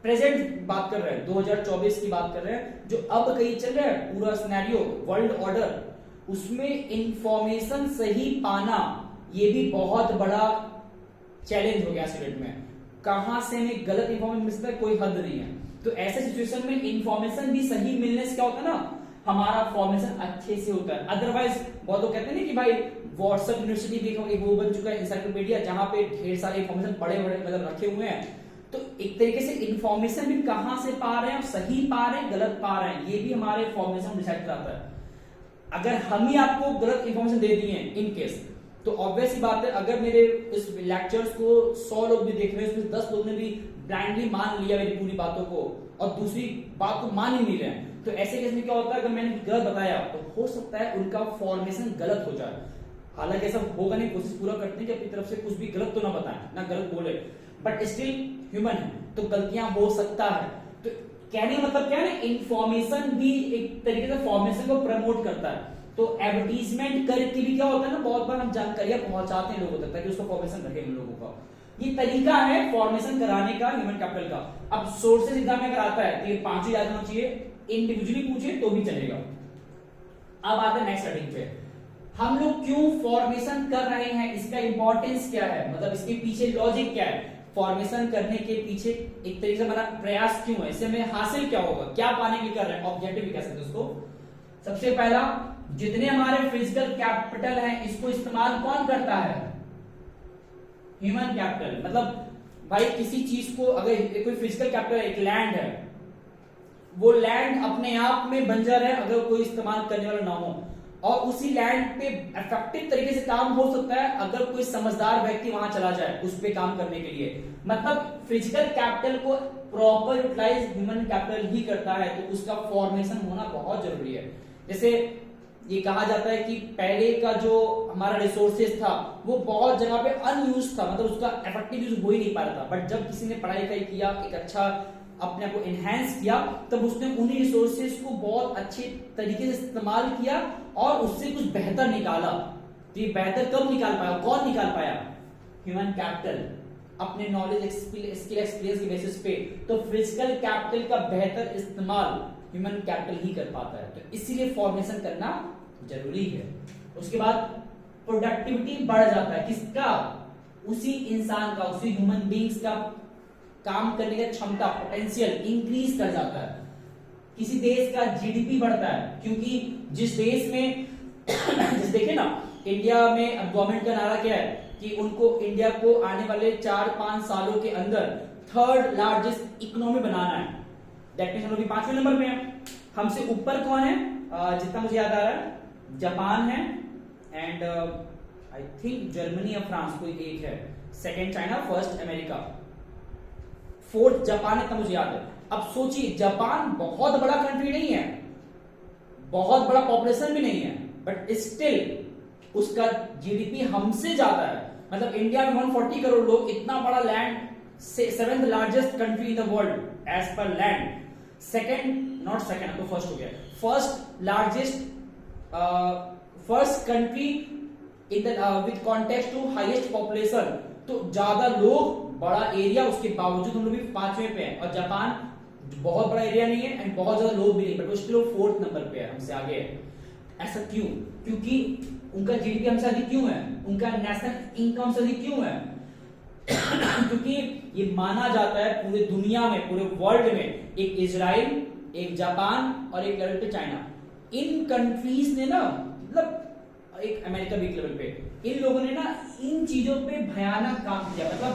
प्रेजेंट बात कर रहे हैं, 2024 की बात कर रहे हैं, जो अब कहीं चल रहा है पूरा सिनेरियो वर्ल्ड ऑर्डर, उसमें इंफॉर्मेशन सही पाना ये भी बहुत बड़ा चैलेंज हो गया स्टूडेंट में। कहां से हमें गलत इंफॉर्मेशन मिलता है कोई हद नहीं है। तो ऐसे सिचुएशन में इंफॉर्मेशन भी सही मिलने से क्या होता है ना, हमारा फॉर्मेशन अच्छे से होता है। अदरवाइज बहुत लोग कहते हैं ना कि भाई व्हाट्सएप यूनिवर्सिटी देखो एक वो बन चुका है इंसाइक्लोपीडिया, जहां पे ढेर सारे इंफॉर्मेशन बड़े बड़े मतलब रखे हुए हैं। तो एक तरीके से इंफॉर्मेशन भी कहां से पा रहे हैं, और सही पा रहे हैं गलत पा रहे हैं, ये भी हमारे फॉर्मेशन डिसाइड कराता है। अगर हम ही आपको गलत इंफॉर्मेशन दे दिए इन केस, तो ऑब्वियस ही बात है, अगर मेरे इस लेक्चर्स को 100 लोग भी देख रहे हैं, उसमें 10 लोग ने भी ब्लाइंडली मान लिया मेरी पूरी बातों को और दूसरी बात को मान ही नहीं रहे हैं, तो ऐसे केस में क्या होता है, अगर मैंने गलत बताया तो हो सकता है उनका फॉर्मेशन गलत हो जाए। हालांकि ऐसा होगा नहीं, कोशिश पूरा करते हैं कि अपनी तरफ से कुछ भी गलत तो ना बताएं, ना गलत बोले, बट स्टिल ह्यूमन है तो गलतियां हो सकता है। तो कहने का मतलब क्या है ना, इंफॉर्मेशन भी एक तरीके से फॉर्मेशन को प्रमोट करता है। तो एडवर्टीजमेंट करके भी क्या होता है ना, बहुत बार हम जानकारियां पहुंचाते हैं लोगों तक ताकि उसका फॉर्मेशन रहे उन लोगों का। ये तरीका है फॉर्मेशन कराने का ह्यूमन कैपिटल का। अब सोर्सेज एग्जाम में अगर आता है तो ये पांचों याद होना चाहिए, इंडिविजुअली पूछे तो भी चलेगा। अब आते हैं नेक्स्ट हेडिंग पे, हम लोग क्यों फॉर्मेशन कर रहे हैं, इसका इंपॉर्टेंस क्या है, मतलब इसके पीछे लॉजिक क्या है, फॉर्मेशन करने के पीछे एक तरीके से हमारा प्रयास क्यों है, इससे हमें हासिल क्या होगा, क्या पाने के लिए कर रहे हैं, ऑब्जेक्टिव भी कह सकते हैं उसको। सबसे पहला, जितने हमारे फिजिकल कैपिटल हैं इसको इस्तेमाल कौन करता है, ह्यूमन कैपिटल। मतलब भाई किसी चीज को अगर कोई फिजिकल कैपिटल एक लैंड है, वो लैंड अपने आप में बंजर है अगर कोई इस्तेमाल करने वाला ना हो, और उसी लैंड पे इफेक्टिव तरीके से काम हो सकता है अगर कोई समझदार व्यक्ति वहां चला जाए उस पे काम करने के लिए। मतलब फिजिकल कैपिटल को प्रॉपर यूटिलाइज ह्यूमन कैपिटल ही करता है, तो उसका फॉर्मेशन होना बहुत जरूरी है। जैसे ये कहा जाता है कि पहले का जो हमारा रिसोर्सेज था वो बहुत जगह पे अनयूज था, मतलब उसका इफेक्टिव यूज हो ही नहीं पा रहा था, बट जब किसी ने पढ़ाई लिखाई किया, एक अच्छा अपने आप को एनहांस किया, तब उसने उन्हीं रिसोर्सेज को बहुत अच्छे तरीके से इस्तेमाल किया और उससे कुछ बेहतर निकाला। तो ये बेहतर कब निकाल पाया, कौन निकाल पाया, ह्यूमन कैपिटल, अपने नॉलेज स्किल एक्सपीरियंस के बेसिस पे। तो फिजिकल कैपिटल का बेहतर इस्तेमाल ह्यूमन कैपिटल ही कर पाता है, तो इसीलिए फॉर्मेशन करना जरूरी है। उसके बाद प्रोडक्टिविटी बढ़ जाता है, किसका, उसी इंसान का, उसी ह्यूमन बीइंग्स का काम करने का क्षमता, पोटेंशियल इंक्रीज कर जाता है। किसी देश का जीडीपी बढ़ता है, क्योंकि जिस देश में जिस देखे ना इंडिया में अब गवर्नमेंट का नारा क्या है कि उनको इंडिया को आने वाले 4-5 सालों के अंदर 3rd लार्जेस्ट इकोनॉमी बनाना है। दैट मींस हम लोग 5वें नंबर पे हैं। हमसे ऊपर कौन है, जितना मुझे याद आ रहा है जापान है, एंड आई थिंक जर्मनी या फ्रांस कोई एक है, 2nd China, 1st America, 4th Japan है, इतना मुझे याद है। अब सोचिए जापान बहुत बड़ा कंट्री नहीं है, बहुत बड़ा पॉपुलेशन भी नहीं है, बट स्टिल उसका जीडीपी हमसे ज्यादा है। मतलब इंडिया में 140 करोड़ लोग, इतना बड़ा land, 7th largest country in the world as per land, तो फर्स्ट हो गया, first largest first country in the with context to highest population. तो ज्यादा लोग, बड़ा एरिया, उसके बावजूद हम लोग भी 5वें पे हैं, और जापान बहुत बड़ा एरिया नहीं है एंड बहुत ज्यादा लोग भी नहीं, बट वो स्टिल 4th नंबर पे है, हमसे आगे है। ऐसा क्यों, क्योंकि उनका जीडीपी हमसे अधिक क्यों है, उनका नेशनल इनकम से अधिक क्यों है क्योंकि ये माना जाता है पूरे दुनिया में, पूरे वर्ल्ड में, एक इजराइल, एक जापान और एक लेवल पे चाइना, इन कंट्रीज ने ना, मतलब एक अमेरिका भी लेवल पे, इन लोगों ने ना इन चीजों पे भयानक काम किया। मतलब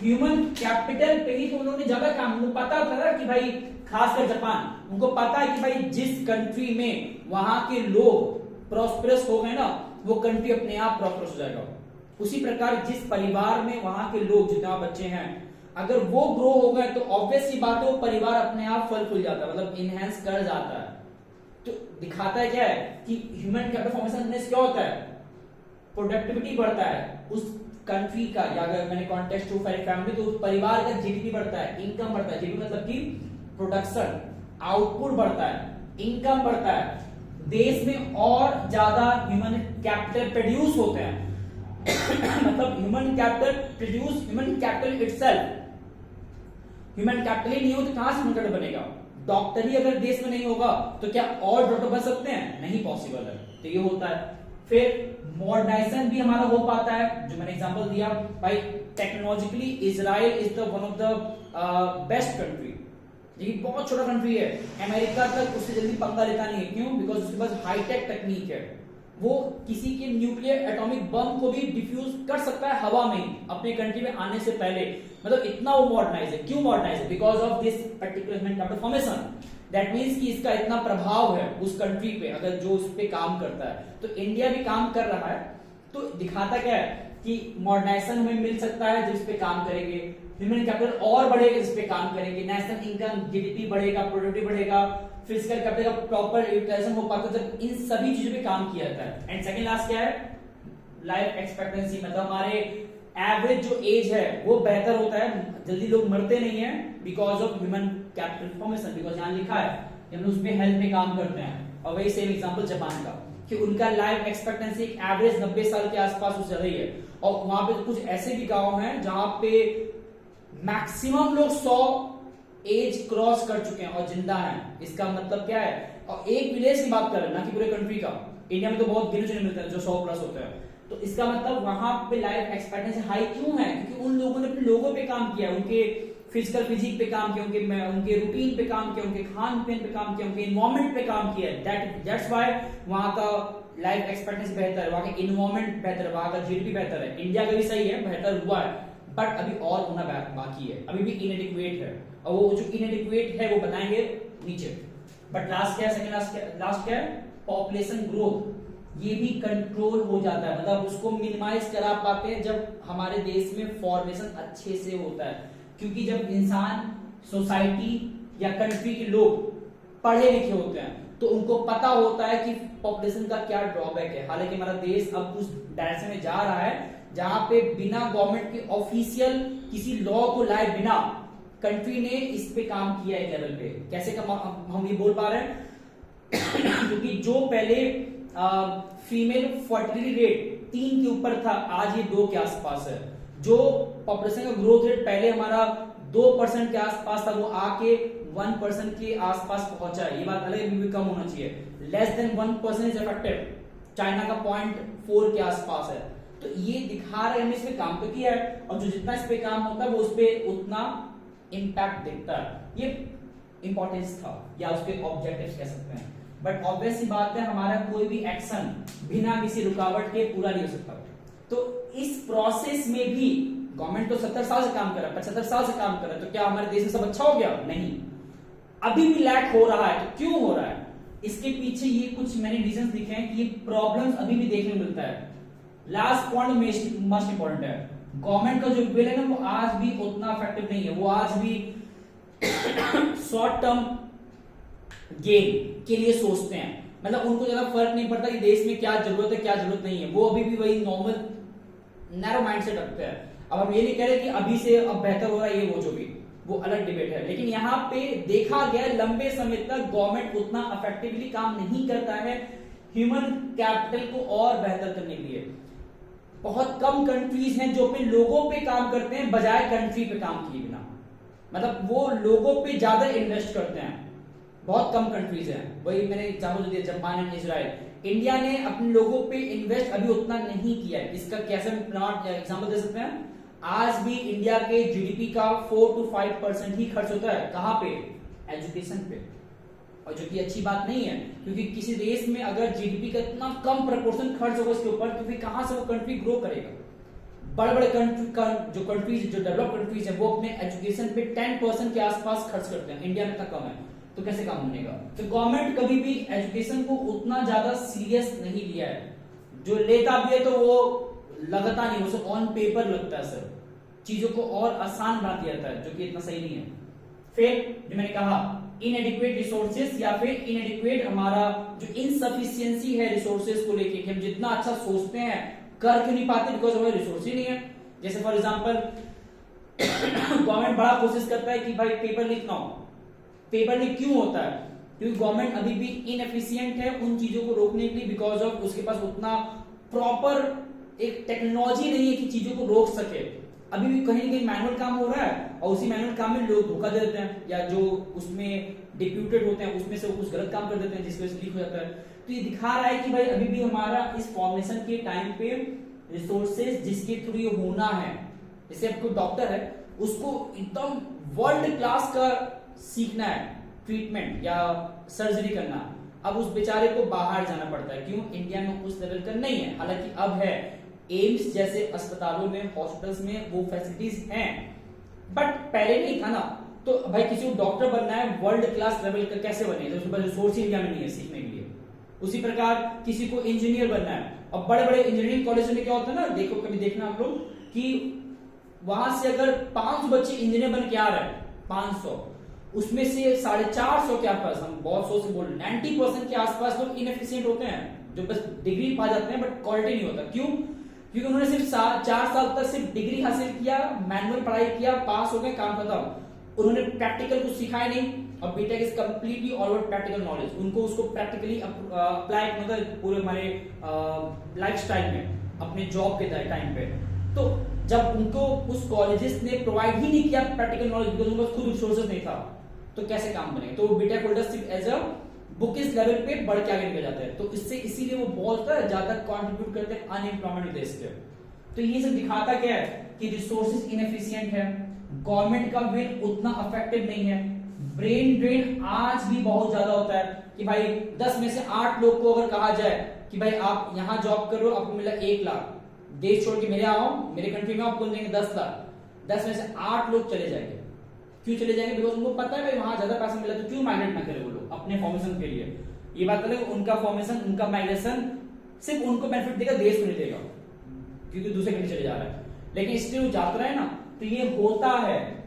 ह्यूमन कैपिटल पे ही तो उन्होंने ज्यादा काम, उनको पता था ना कि भाई, खासकर जापान, उनको पता है कि भाई जिस कंट्री में वहां के लोग प्रॉस्पेरस हो गए ना, वो कंट्री अपने आप प्रॉस्पेरस हो जाएगा। उसी प्रकार जिस परिवार में वहां के लोग जितना बच्चे हैं अगर वो ग्रो हो गए तो ऑब्वियस सी बात है वो परिवार अपने आप फल फूल जाता है, मतलब इनहेंस कर जाता है। तो दिखाता है क्या है कि ह्यूमन कैपिटल फॉर्मेशन क्या होता है, प्रोडक्टिविटी बढ़ता है उस कंट्री का, या अगर मैंने कॉन्टेक्स्ट टू फैमिली तो उस परिवार का जीडीपी बढ़ता है, इनकम बढ़ता है, जीडीपी मतलब कि प्रोडक्शन, आउटपुट बढ़ता है, इनकम बढ़ता है, देश में और ज्यादा ह्यूमन कैपिटल प्रोड्यूस होते हैं मतलब human capital itself, human capital ही नहीं हो तो कहां से ह्यूमन कैपिटल बनेगा? डॉक्टर ही अगर देश में नहीं होगा तो क्या और डॉक्टर बन सकते हैं? नहीं पॉसिबल है। तो ये होता है। फिर मॉडर्नाइजेशन भी हमारा हो पाता है, जो मैंने एग्जांपल दिया भाई, technologically Israel is the one of the best country. ये बहुत छोटा कंट्री है, अमेरिका तक उससे जल्दी पंगा लेता नहीं है। क्यों? बिकॉज उसके पास हाईटेक टेक्निक है, वो किसी के न्यूक्लियर एटॉमिक बम को भी डिफ्यूज कर सकता है हवा में अपने कंट्री में आने से पहले, मतलब इतना वो मॉडर्नाइज है। क्यों मॉडर्नाइज है? Because of this particular human capital formation. That means कि इसका इतना प्रभाव है उस कंट्री पे, अगर जो उस पे काम करता है। तो इंडिया भी काम कर रहा है, तो दिखाता क्या है कि मॉडर्नाइजेशन हमें मिल सकता है जिस पे काम करेंगे, ह्यूमन कैपिटल और बढ़ेगा जिस पे काम करेंगे, नेशनल इनकम, जीडीपी बढ़ेगा, प्रोडक्टिविटी बढ़ेगा, फिजिकल कैपिटल का प्रॉपर यूटिलाइजेशन हो पाता है जब इन सभी चीजों पे काम किया जाता है। एंड सेकंड लास्ट क्या है? लाइफ एक्सपेक्टेंसी, मतलब हमारे एवरेज जो एज है वो बेहतर होता है, जल्दी लोग मरते नहीं है because of human capital formation. Because यहाँ लिखा है कि हम लोग उस पे हेल्थ पे काम करते हैं। और वही सेम एग्जांपल जापान का कि उनका लाइफ एक्सपेक्टेंसी एवरेज 90 साल के आसपास उससे ज्यादा ही है। और वहां पे कुछ ऐसे भी गांव हैं जहां पे मैक्सिमम लोग 100 एज क्रॉस कर चुके हैं और जिंदा हैं। इसका मतलब क्या है? और एक विलेज की बात कर रहे हैं ना कि पूरे कंट्री का। इंडिया में तो बहुत गिने चुने मिलते हैं जो 100 प्लस होते हैं। तो इसका मतलब वहां पे लाइफ एक्सपेक्टेंसी हाई क्यों है? क्योंकि उन लोगों ने अपने लोगों पे काम किया, उनके फिजिकल फिजिक पे काम किया, उनके रूटीन पे काम किया, उनके खान पीन पे काम किया, उनके इन्वायरमेंट पे काम किया। दैट्स व्हाई वहां का लाइफ एक्सपेक्टेंसी बेहतर है, वहां का इन्वायरमेंट बेहतर है, वहां का जीडीपी बेहतर है। इंडिया का भी सही है, बेहतर हुआ है, बट अभी और होना बाकी है, अभी भी इनएडिक्वेट है। और वो जो इनएडिक्वेट है वो बताएंगे नीचे। बट लास्ट क्या है? सेकंड लास्ट क्या है? पॉपुलेशन ग्रोथ, ये भी कंट्रोल हो जाता है, मतलब उसको मिनिमाइज करा पाते हैं जब हमारे देश में फॉर्मेशन अच्छे से होता है। क्योंकि जब इंसान, सोसाइटी या कंट्री के लोग पढ़े लिखे होते हैं तो उनको पता होता है कि पॉपुलेशन का क्या ड्रॉबैक है। हालांकि हमारा देश अब उस डायरेक्शन में जा रहा है जहां पे बिना गवर्नमेंट के ऑफिशियल किसी लॉ को लाए बिना कंट्री ने इस पे काम किया है लेवल पे। कैसे हम ये बोल पा रहे हैं? क्योंकि जो पहले फीमेल फर्टिलिटी रेट 3 के ऊपर था, आज ये 2 के आसपास है। जो पॉपुलेशन का ग्रोथ रेट पहले हमारा 2% के आसपास था, वो आके 1% के आसपास पहुंचा है। ये बात अलग है, भी कम होना चाहिए। Less than 1% is effective. China का 0.4 के आसपास है। तो ये दिखा रहे हमने इसमें काम तो किया है, और जो जितना इस पे काम होता है वो उस पे उतना इंपैक्ट दिखता है। ये इंपॉर्टेंस था या उसके ऑब्जेक्टिव्स कह सकते हैं। बट ऑब्वियस सी बात है, हमारा कोई भी एक्शन बिना किसी रुकावट के पूरा नहीं हो सकता। तो इस प्रोसेस में भी गवर्नमेंट तो 70 साल से काम कर रहा है, 75 साल से काम कर रहा है, तो क्या हमारे देश में सब अच्छा हो गया? नहीं, अभी भी लैक हो रहा है। तो क्यों हो रहा है? इसके पीछे ये कुछ मैंने रीजंस लिखे हैं कि ये प्रॉब्लम्स अभी भी देखने को मिलता है। लास्ट पॉइंट मोस्ट इंपॉर्टेंट है, गवर्नमेंट का जो बिल है ना वो आज भी उतना इफेक्टिव नहीं है। वो आज भी शॉर्ट टर्म गेन के लिए सोचते हैं, मतलब उनको ज्यादा फर्क नहीं पड़ता कि देश में क्या जरूरत है क्या जरूरत नहीं है। वो अभी भी वही नॉर्मल नैरो माइंड सेट रखते हैं। अब हम ये नहीं कह रहे कि अभी से अब बेहतर हो रहा है, ये वो जो भी वो अलग डिबेट है। लेकिन यहाँ पे देखा गया लंबे समय तक गवर्नमेंट उतना इफेक्टिवली काम नहीं करता है ह्यूमन कैपिटल को और बेहतर करने के लिए। बहुत कम कंट्रीज हैं जो अपने लोगों पे काम करते हैं बजाय कंट्री पे काम किए बिना, मतलब वो लोगों पे ज्यादा इन्वेस्ट करते हैं। बहुत कम कंट्रीज हैं, वही मैंने एग्जांपल दिया जापान एंड इजराइल। इंडिया ने अपने लोगों पे इन्वेस्ट अभी उतना नहीं किया है। इसका कैसे एग्जांपल दे सकते हैं? आज भी इंडिया के जीडीपी का 4 to 5% ही खर्च होता है। कहां पे? एजुकेशन पे। और जो कि अच्छी बात नहीं है, क्योंकि किसी देश में अगर जीडीपी का इतना कम प्रपोर्शन खर्च होगा इसके ऊपर, तो फिर कहां से वो कंट्री ग्रो करेगा? बड़े बड़े जो कंट्रीज, जो डेवलप कंट्रीज है, वो अपने एजुकेशन पे 10% के आसपास खर्च करते हैं। इंडिया में इतना कम है, तो कैसे काम बनेगा? तो गवर्नमेंट कभी भी एजुकेशन को उतना ज्यादा सीरियस नहीं लिया है। जो लेता भी है तो वो लगता नहीं, वो ऑन पेपर लगता है सर, चीजों को और आसान बना दिया जाता है, जो कि इतना सही नहीं है। फिर जो मैंने कहा इनएडिक्वेट रिसोर्सेज या फिर इनएडिक्वेट हमारा जो इनसफिशियंसी है रिसोर्सेज को लेके, कि हम जितना अच्छा सोचते हैं कर क्यों नहीं पाते, बिकॉज हमारे रिसोर्स ही नहीं है। जैसे फॉर एग्जांपल गवर्नमेंट बड़ा कोशिश करता है कि भाई पेपर लीक ना हो। पेपर लीक क्यों होता है? क्योंकि गवर्नमेंट अभी भी इनएफिशिएंट है उन चीजों को रोकने के लिए, बिकॉज ऑफ उसके पास उतना प्रॉपर एक टेक्नोलॉजी नहीं है कि चीजों को रोक सके। अभी भी कहीं ना कहीं मैनुअल काम हो रहा है और उसी मैनुअल काम में लोग धोखा दे देते हैं, या जो उसमें डिप्यूटेड होते हैं उसमें से वो कुछ गलत काम कर देते हैं जिसकी वजह से लीक हो जाता है। तो ये दिखा रहा है कि भाई अभी भी हमारा इस फॉर्मेशन के टाइम पे रिसोर्सेज जिसके थ्रू ये होना है, जैसे अब कोई डॉक्टर है उसको एकदम वर्ल्ड क्लास का सीखना है ट्रीटमेंट या सर्जरी करना, अब उस बेचारे को बाहर जाना पड़ता है। क्यों? इंडिया में उस लेवल का नहीं है। हालांकि अब है, एम्स जैसे अस्पतालों में, हॉस्पिटल्स में वो फैसिलिटीज हैं, बट पहले नहीं था ना। तो भाई किसी को डॉक्टर बनना है वर्ल्ड क्लास लेवल का, कैसे बने? तो उसके पास रिसोर्स इंडिया में नहीं है सीखने के लिए। उसी प्रकार किसी को इंजीनियर बनना है, और बड़े बड़े इंजीनियरिंग कॉलेज में क्या होता है ना, देखो कभी देखना आप लोग कि वहां से अगर 500 बच्चे इंजीनियर बन के आ रहे हैं, 500 उसमें से 450 के आसपास, हम बहुत सोच से बोल रहे 90% के आसपास लोग इनएफिशिएंट होते हैं, जो बस डिग्री पा जाते हैं बट क्वालिटी नहीं होता। क्यों? क्योंकि उन्होंने सिर्फ 4 साल तक सिर्फ डिग्री हासिल किया, मैनुअल पढ़ाई किया, पास हो गए, काम खत्म। उन्होंने प्रैक्टिकल कुछ सिखाया नहीं, और BTech is completely all over practical knowledge. उनको उसको प्रैक्टिकली अप्लाई मतलब पूरे हमारे लाइफस्टाइल में, अपने जॉब के टाइम पे। तो जब उनको उस कॉलेजेस ने प्रोवाइड ही नहीं किया प्रैक्टिकल नॉलेज, बिकॉज उनके पास खुद रिसोर्सेज नहीं था, तो कैसे काम बनेगा? तो बीटेक होल्डर सिर्फ एज अ बुक इस लेवल पे बढ़ के आगे निकल जाते हैं। तो इससे इसीलिए वो बहुत ज्यादा कंट्रीब्यूट करते हैं अनएम्प्लॉयमेंट देश के। तो ये सब दिखाता क्या है कि रिसोर्सेज इनएफिशिएंट है, गवर्नमेंट का विल उतना इफेक्टिव नहीं है, ब्रेन ड्रेन आज भी बहुत ज्यादा होता है कि भाई 10 में से 8 लोग को अगर कहा जाए कि भाई आप यहाँ जॉब करो, आपको मिला 1 लाख, देश छोड़ के मेरे आओ, मेरे कंट्री में आपको देंगे 10 लाख, 10 में से 8 लोग चले जाएंगे। क्यों चले जाएंगे? बिकॉज उनको पता है भाई वहां ज्यादा पैसा मिला, तो क्यों माइग्रेट ना करे वो लोग अपने फॉर्मेशन के लिए। ये बात अलग, उनका फॉर्मेशन, उनका माइग्रेशन सिर्फ उनको बेनिफिट देगा, देश को नहीं देगा, क्योंकि दूसरे कंट्री चले जा रहा है। लेकिन इसलिए वो जाता है ना, तो ये होता है।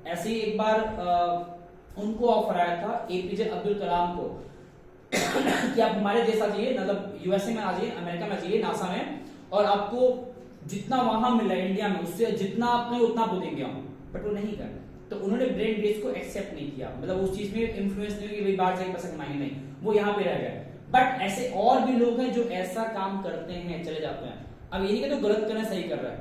ऐसे ही एक बार उनको ऑफर आया था एपीजे अब्दुल कलाम को कि आप हमारे देश आ जाइए, मतलब यूएसए में आ जाइए, अमेरिका में आ जाइए, नासा में, और आपको जितना वहां मिला इंडिया में उससे जितना आपने उतना आपको देंगे हम। बट वो नहीं कर, तो उन्होंने ब्रेन ड्रेन को एक्सेप्ट नहीं किया, मतलब उस चीज में इन्फ्लुएंस नहीं कि भाई बाहर जाके पैसा कमाएंगे, नहीं, वो यहाँ पे रह गए। बट ऐसे और भी लोग हैं जो ऐसा काम करते हैं, चले जाते हैं। अब ये नहीं कि तो गलत करना सही कर रहा है,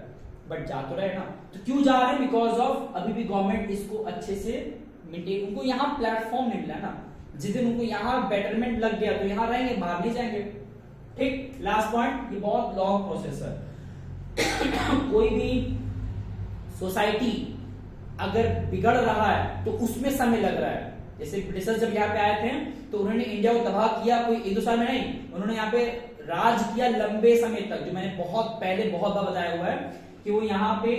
बट जा तो रहे ना। तो क्यों जा रहे हैं? बिकॉज ऑफ अभी भी गवर्नमेंट इसको अच्छे से मेंटेन, उनको यहाँ प्लेटफॉर्म नहीं मिला ना। जिस दिन उनको यहाँ बेटरमेंट लग गया तो यहाँ रहेंगे, बाहर नहीं जाएंगे। ठीक, लास्ट पॉइंट, ये बहुत लॉन्ग प्रोसेस है। कोई भी सोसाइटी अगर बिगड़ रहा है तो उसमें समय लग रहा है। जैसे ब्रिटिशर्स जब यहाँ पे आए थे तो उन्होंने इंडिया को तबाह किया, कोई एक दो साल में नहीं, उन्होंने यहाँ पे राज किया लंबे समय तक, जो मैंने बहुत पहले बहुत बार बताया हुआ है कि वो यहाँ पे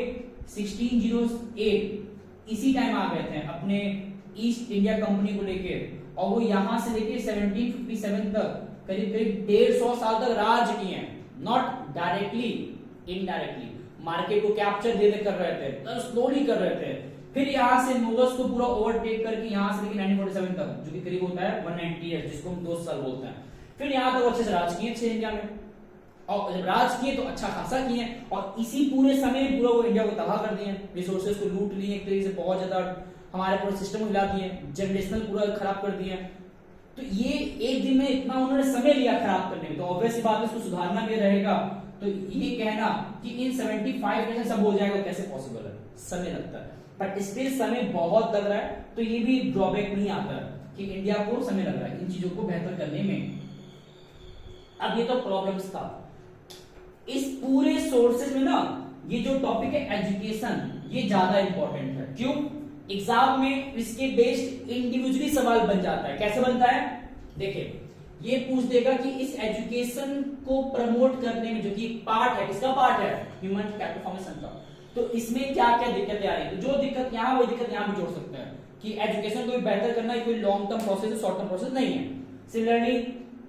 1608 इसी टाइम आ गए थे अपने ईस्ट इंडिया कंपनी को लेके, और वो यहां से लेके 1757 तक करीब करीब 150 साल तक राज किए हैं। नॉट डायरेक्टली, इनडायरेक्टली मार्केट को कैप्चर दे कर रहे थे, स्लोली कर रहे थे। फिर यहां से मुगल्स को पूरा ओवरटेक करके यहां से लेके 1947 तक, जो कि करीब होता है 190 ईयर्स, जिसको हम 2 साल बोलते हैं। फिर यहां तक अच्छे से राज किए अच्छे इंडिया में, और जब राज किए तो अच्छा खासा किए, और इसी पूरे समय पूरा वो इंडिया को तबाह कर दिए, रिसोर्सेज को लूट लिए, एक तरीके से बहुत ज्यादा हमारे पूरे सिस्टम को हिला दिए, जनरेशनल पूरा खराब कर दिए। तो ये एक दिन में इतना उन्होंने समय लिया खराब करने में, तो ऑब्वियस सी बात है इसको सुधारना भी रहेगा। तो ये कहना कि इन 75 में सब हो जाएगा, कैसे पॉसिबल है? समय लगता है, बट स्टिल समय बहुत लग रहा है। तो ये भी ड्रॉबैक नहीं आता कि इंडिया को समय लग रहा है इन चीजों को बेहतर करने में। अब ये तो प्रॉब्लम्स था। इस पूरे सोर्सेज में ना ये जो टॉपिक है एजुकेशन, ये ज्यादा इंपॉर्टेंट है। क्यों? एग्जाम में इसके बेस्ड इंडिविजुअली सवाल बन जाता है। कैसे बनता है? देखिए, ये पूछ देगा कि इस एजुकेशन को प्रमोट करने में, जो कि पार्ट है, किसका पार्ट है? ह्यूमन कैपिटल फॉर्मेशन का। तो इसमें क्या क्या दिक्कतें आ रही है? तो जो दिक्कत यहाँ, वो दिक्कत यहाँ भी जोड़ सकते हैं कि एजुकेशन को भी बेहतर करना कोई लॉन्ग टर्म प्रोसेस है, शॉर्ट टर्म प्रोसेस नहीं है। सिमिलरली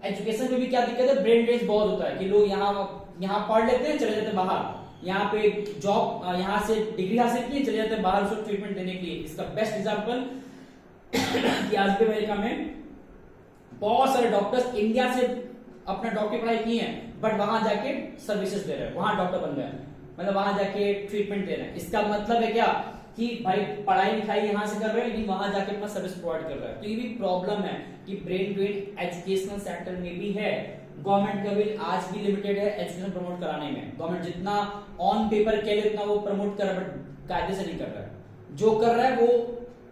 एजुकेशन में भी क्या दिक्कत है? ब्रेन ड्रेन बहुत होता है कि लोग यहाँ यहाँ पढ़ लेते हैं, चले जाते हैं बाहर, यहाँ पे जॉब, यहाँ से डिग्री हासिल की, चले जाते हैं बाहर उसको ट्रीटमेंट देने के लिए। इसका बेस्ट एग्जांपल कि आज भी अमेरिका में बहुत सारे डॉक्टर्स इंडिया से अपना डॉक्टर पढ़ाई की है, बट वहां जाके सर्विसेज दे रहे हैं, वहां डॉक्टर बन गए, मतलब वहां जाके ट्रीटमेंट दे रहे हैं। इसका मतलब है क्या कि भाई पढ़ाई लिखाई यहां से कर रहे हैं लेकिन वहां जाके अपना सर्विस प्रोवाइड कर रहे हैं। तो ये भी प्रॉब्लम है कि ब्रेन ड्रेन एजुकेशनल सेक्टर में भी है। गवर्नमेंट का भी आज भी लिमिटेड है एजुकेशन प्रमोट कराने में। गवर्नमेंट जितना ऑन पेपर कह ले उतना वो प्रमोट कर रहा है, बट कायदे से नहीं कर रहा है। जो कर रहा है वो